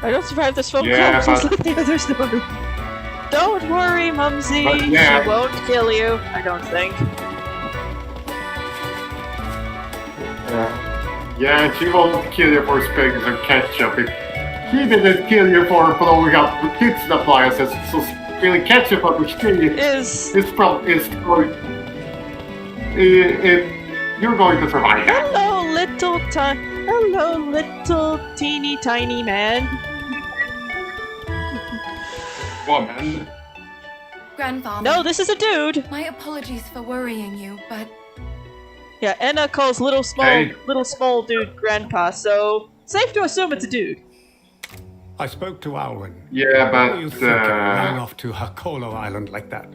I don't survive this phone Yeah, call, just but- like the others do. Don't worry, Mumsy. But yeah. She won't kill you, I don't think. Yeah, she won't kill you for spilling some ketchup. He didn't kill you for blowing up the kitchen appliances, so spilling ketchup on the street Is is probably you're going to survive that. hello, little teeny tiny man. Woman. Grandfather. No, this is a dude. My apologies for worrying you, but Yeah, Enna calls little small dude grandpa, so safe to assume it's a dude. I spoke to Alwyn. Yeah, What do you but think of running off to Hakolo Island like that?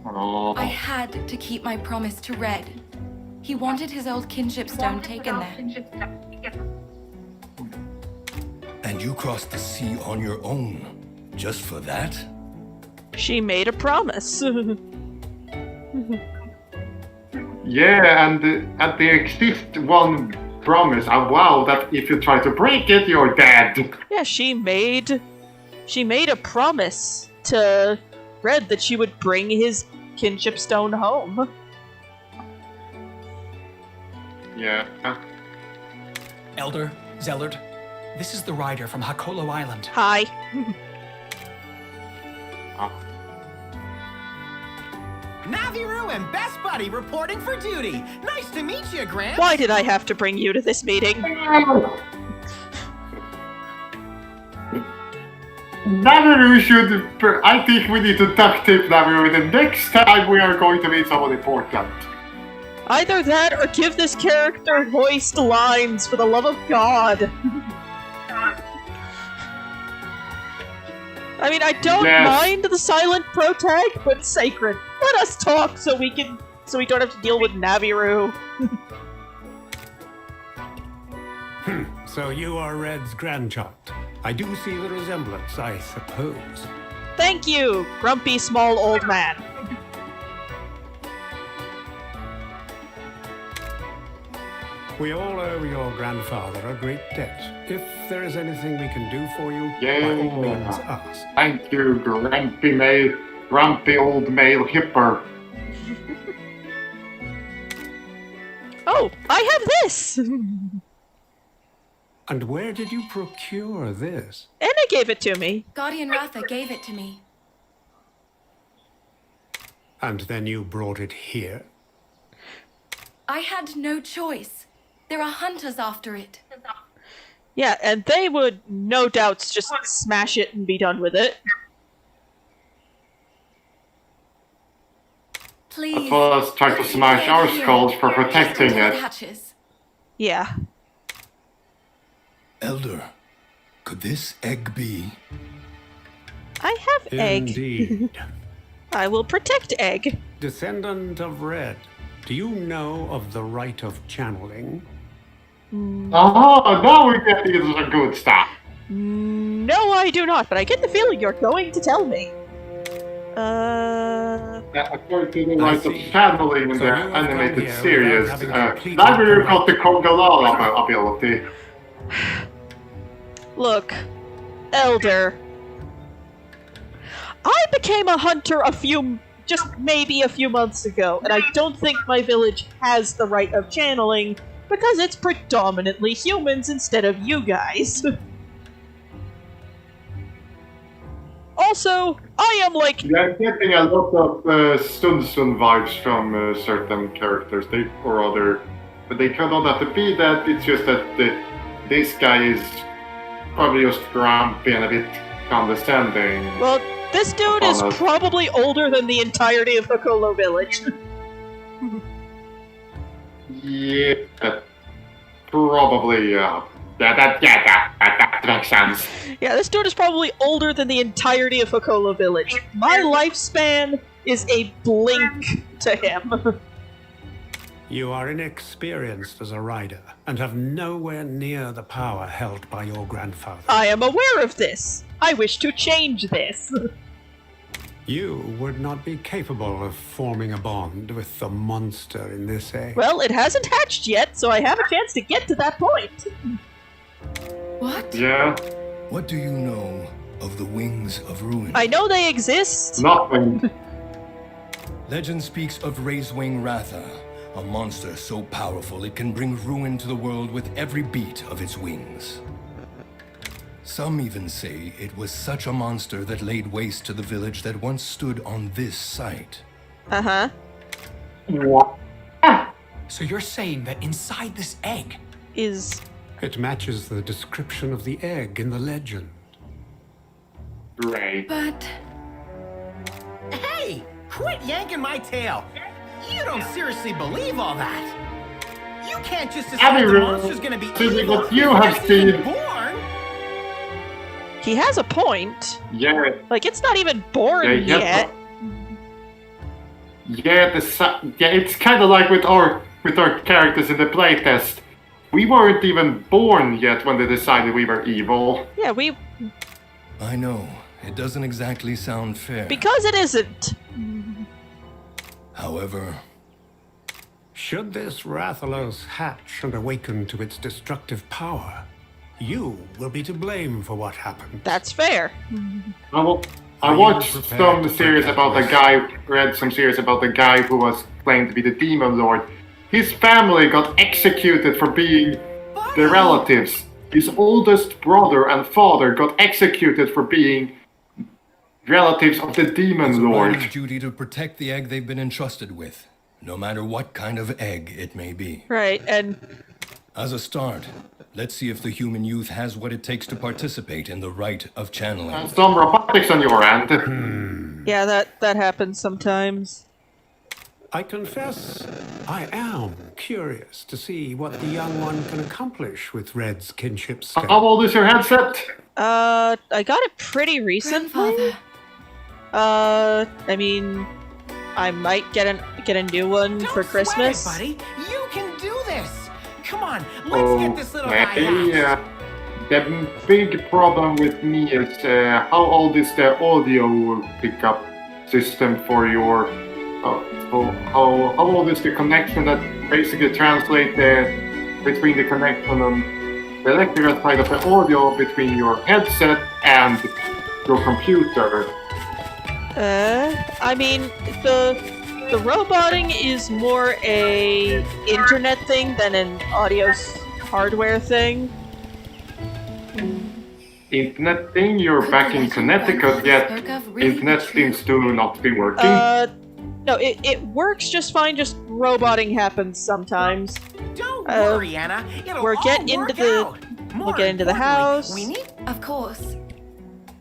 oh, I had to keep my promise to Red. He wanted his old kinship stone taken there. And you crossed the sea on your own, just for that? She made a promise. yeah, and there exists one promise. Wow, that if you try to break it, you're dead. Yeah, she made a promise to Red that she would bring his kinship stone home. Yeah. Elder, Zellard, this is the rider from Hakolo Island. Hi. Naviru and Best Buddy reporting for duty. Nice to meet you, Gramps. Why did I have to bring you to this meeting? Naviru should. I think we need to duct tape Naviru the next time we are going to meet someone important. Either that or give this character voiced lines, for the love of God. I mean, I don't mind the silent protag, but sacred. Let us talk so we don't have to deal with Naviru. So you are Red's grandchild. I do see the resemblance, I suppose. Thank you, grumpy small old man. We all owe your grandfather a great debt. If there is anything we can do for you, Yeah. by all means ask. Thank you, grumpy old male hipper. Oh, I have this! And where did you procure this? Anna gave it to me. Guardian Ratha gave it to me. And then you brought it here? I had no choice. There are hunters after it. Yeah, and they would no doubts just smash it and be done with it. Please. As well as try to smash our skulls for protecting it. Hatches. Yeah. Elder, could this egg be? I have egg. Indeed. I will protect egg. Descendant of Red, do you know of the rite of channeling? Oh, now we're getting into some good stuff. No, I do not, but I get the feeling you're going to tell me. According to the I rite of see. channeling in So the you have come animated here series, without having completed Naviru the got the Kongalala ability. Look, Elder. I became a hunter maybe a few months ago, and I don't think my village has the rite of channeling, because it's predominantly humans instead of you guys. Also, I am like... Yeah, I'm getting a lot of Stun vibes from certain characters, but they cannot have to be that. It's just that this guy is probably just grumpy and a bit condescending. Well, this dude is probably older than the entirety of Hokolo village. Yeah, probably. That makes sense. Yeah, this dude is probably older than the entirety of Hokolo village. My lifespan is a blink to him. You are inexperienced as a rider, and have nowhere near the power held by your grandfather. I am aware of this. I wish to change this. You would not be capable of forming a bond with the monster in this egg. Well, it hasn't hatched yet, so I have a chance to get to that point. What? Yeah, What do you know of the Wings of Ruin? I know they exist. nothing. Legend speaks of Razewing Ratha, a monster so powerful it can bring ruin to the world with every beat of its wings. Some even say it was such a monster that laid waste to the village that once stood on this site. Uh-huh. What? So you're saying that inside this egg, Is... It matches the description of the egg in the legend. Great. But hey, quit yanking my tail. You don't seriously believe all that. You can't just decide the monster's gonna be See evil what you if have it's even seen. born. He has a point. Yeah, Like, it's not even born yeah, yet. it's kind of like with our characters in the playtest. We weren't even born yet when they decided we were evil. Yeah, we... I know, it doesn't exactly sound fair. Because it isn't. However, Should this Rathalos hatch and awaken to its destructive power, you will be to blame for what happened. That's fair. I Are you watched prepared some to series protect about the us? guy, read some series about the guy who was claimed to be the demon lord. His family got executed for being the relatives. His oldest brother and father got executed for being relatives of the it's a demon lord. rider's duty to protect the egg they've been entrusted with, no matter what kind of egg it may be. Right, and As a start, let's see if the human youth has what it takes to participate in the rite of channeling. And some robotics on your end. Yeah, that happens sometimes. I confess, I am curious to see what the young one can accomplish with Red's kinship spell. How old is your headset? I got it pretty recently. Grandfather. I mean, I might get a new one for Don't Christmas. sweat it, buddy. You can do this. Come on, let's get this little guy Okay, out. the big problem with me is how old is the audio pickup system for your... how old is the connection that basically translates between the connection on the electrical side of the audio between your headset and your computer? I mean, the roboting is more a internet thing than an audio hardware thing. Internet thing? You're back in Connecticut, yet internet seems to not be working. No, it works just fine, just roboting happens sometimes. Don't worry, Anna. It'll all work out. We'll get into the house. We need... Of course.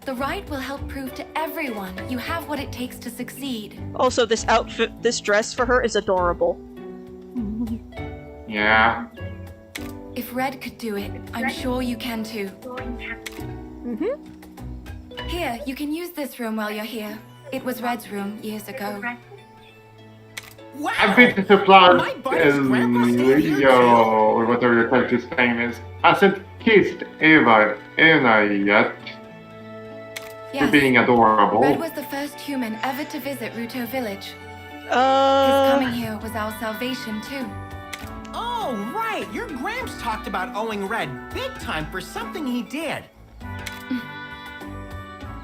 The rite will help prove to everyone you have what it takes to succeed. Also, this outfit, this dress for her is adorable. Yeah. If Red could do it, I'm sure you can too. Here, you can use this room while you're here. It was Red's room years ago. Wow! I'm pretty surprised My buddy's grandpa stayed here Leo, too. or whatever your character's name is, hasn't kissed Eva yet. For Yes, being adorable. Red was the first human ever to visit Ruto Village. His coming here was our salvation too. Oh, right. Your Gramps talked about owing Red big time for something he did.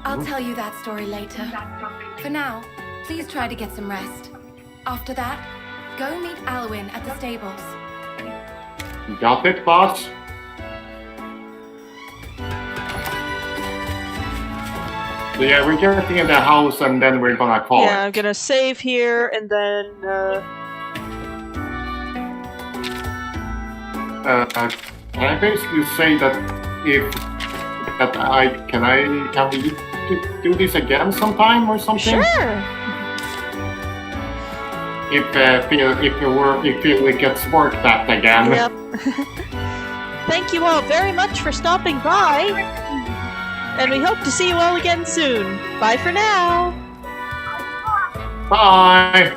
I'll tell you that story later. For now, please try to get some rest. After that, go meet Alwyn at the stables. Got it, boss? So yeah, we're getting in the house and then we're gonna call Yeah, it. I'm gonna save here and then. Can I basically say that can we do this again sometime or something? Sure. If it gets worked out again. Yep. Thank you all very much for stopping by, and we hope to see you all again soon. Bye for now. Bye.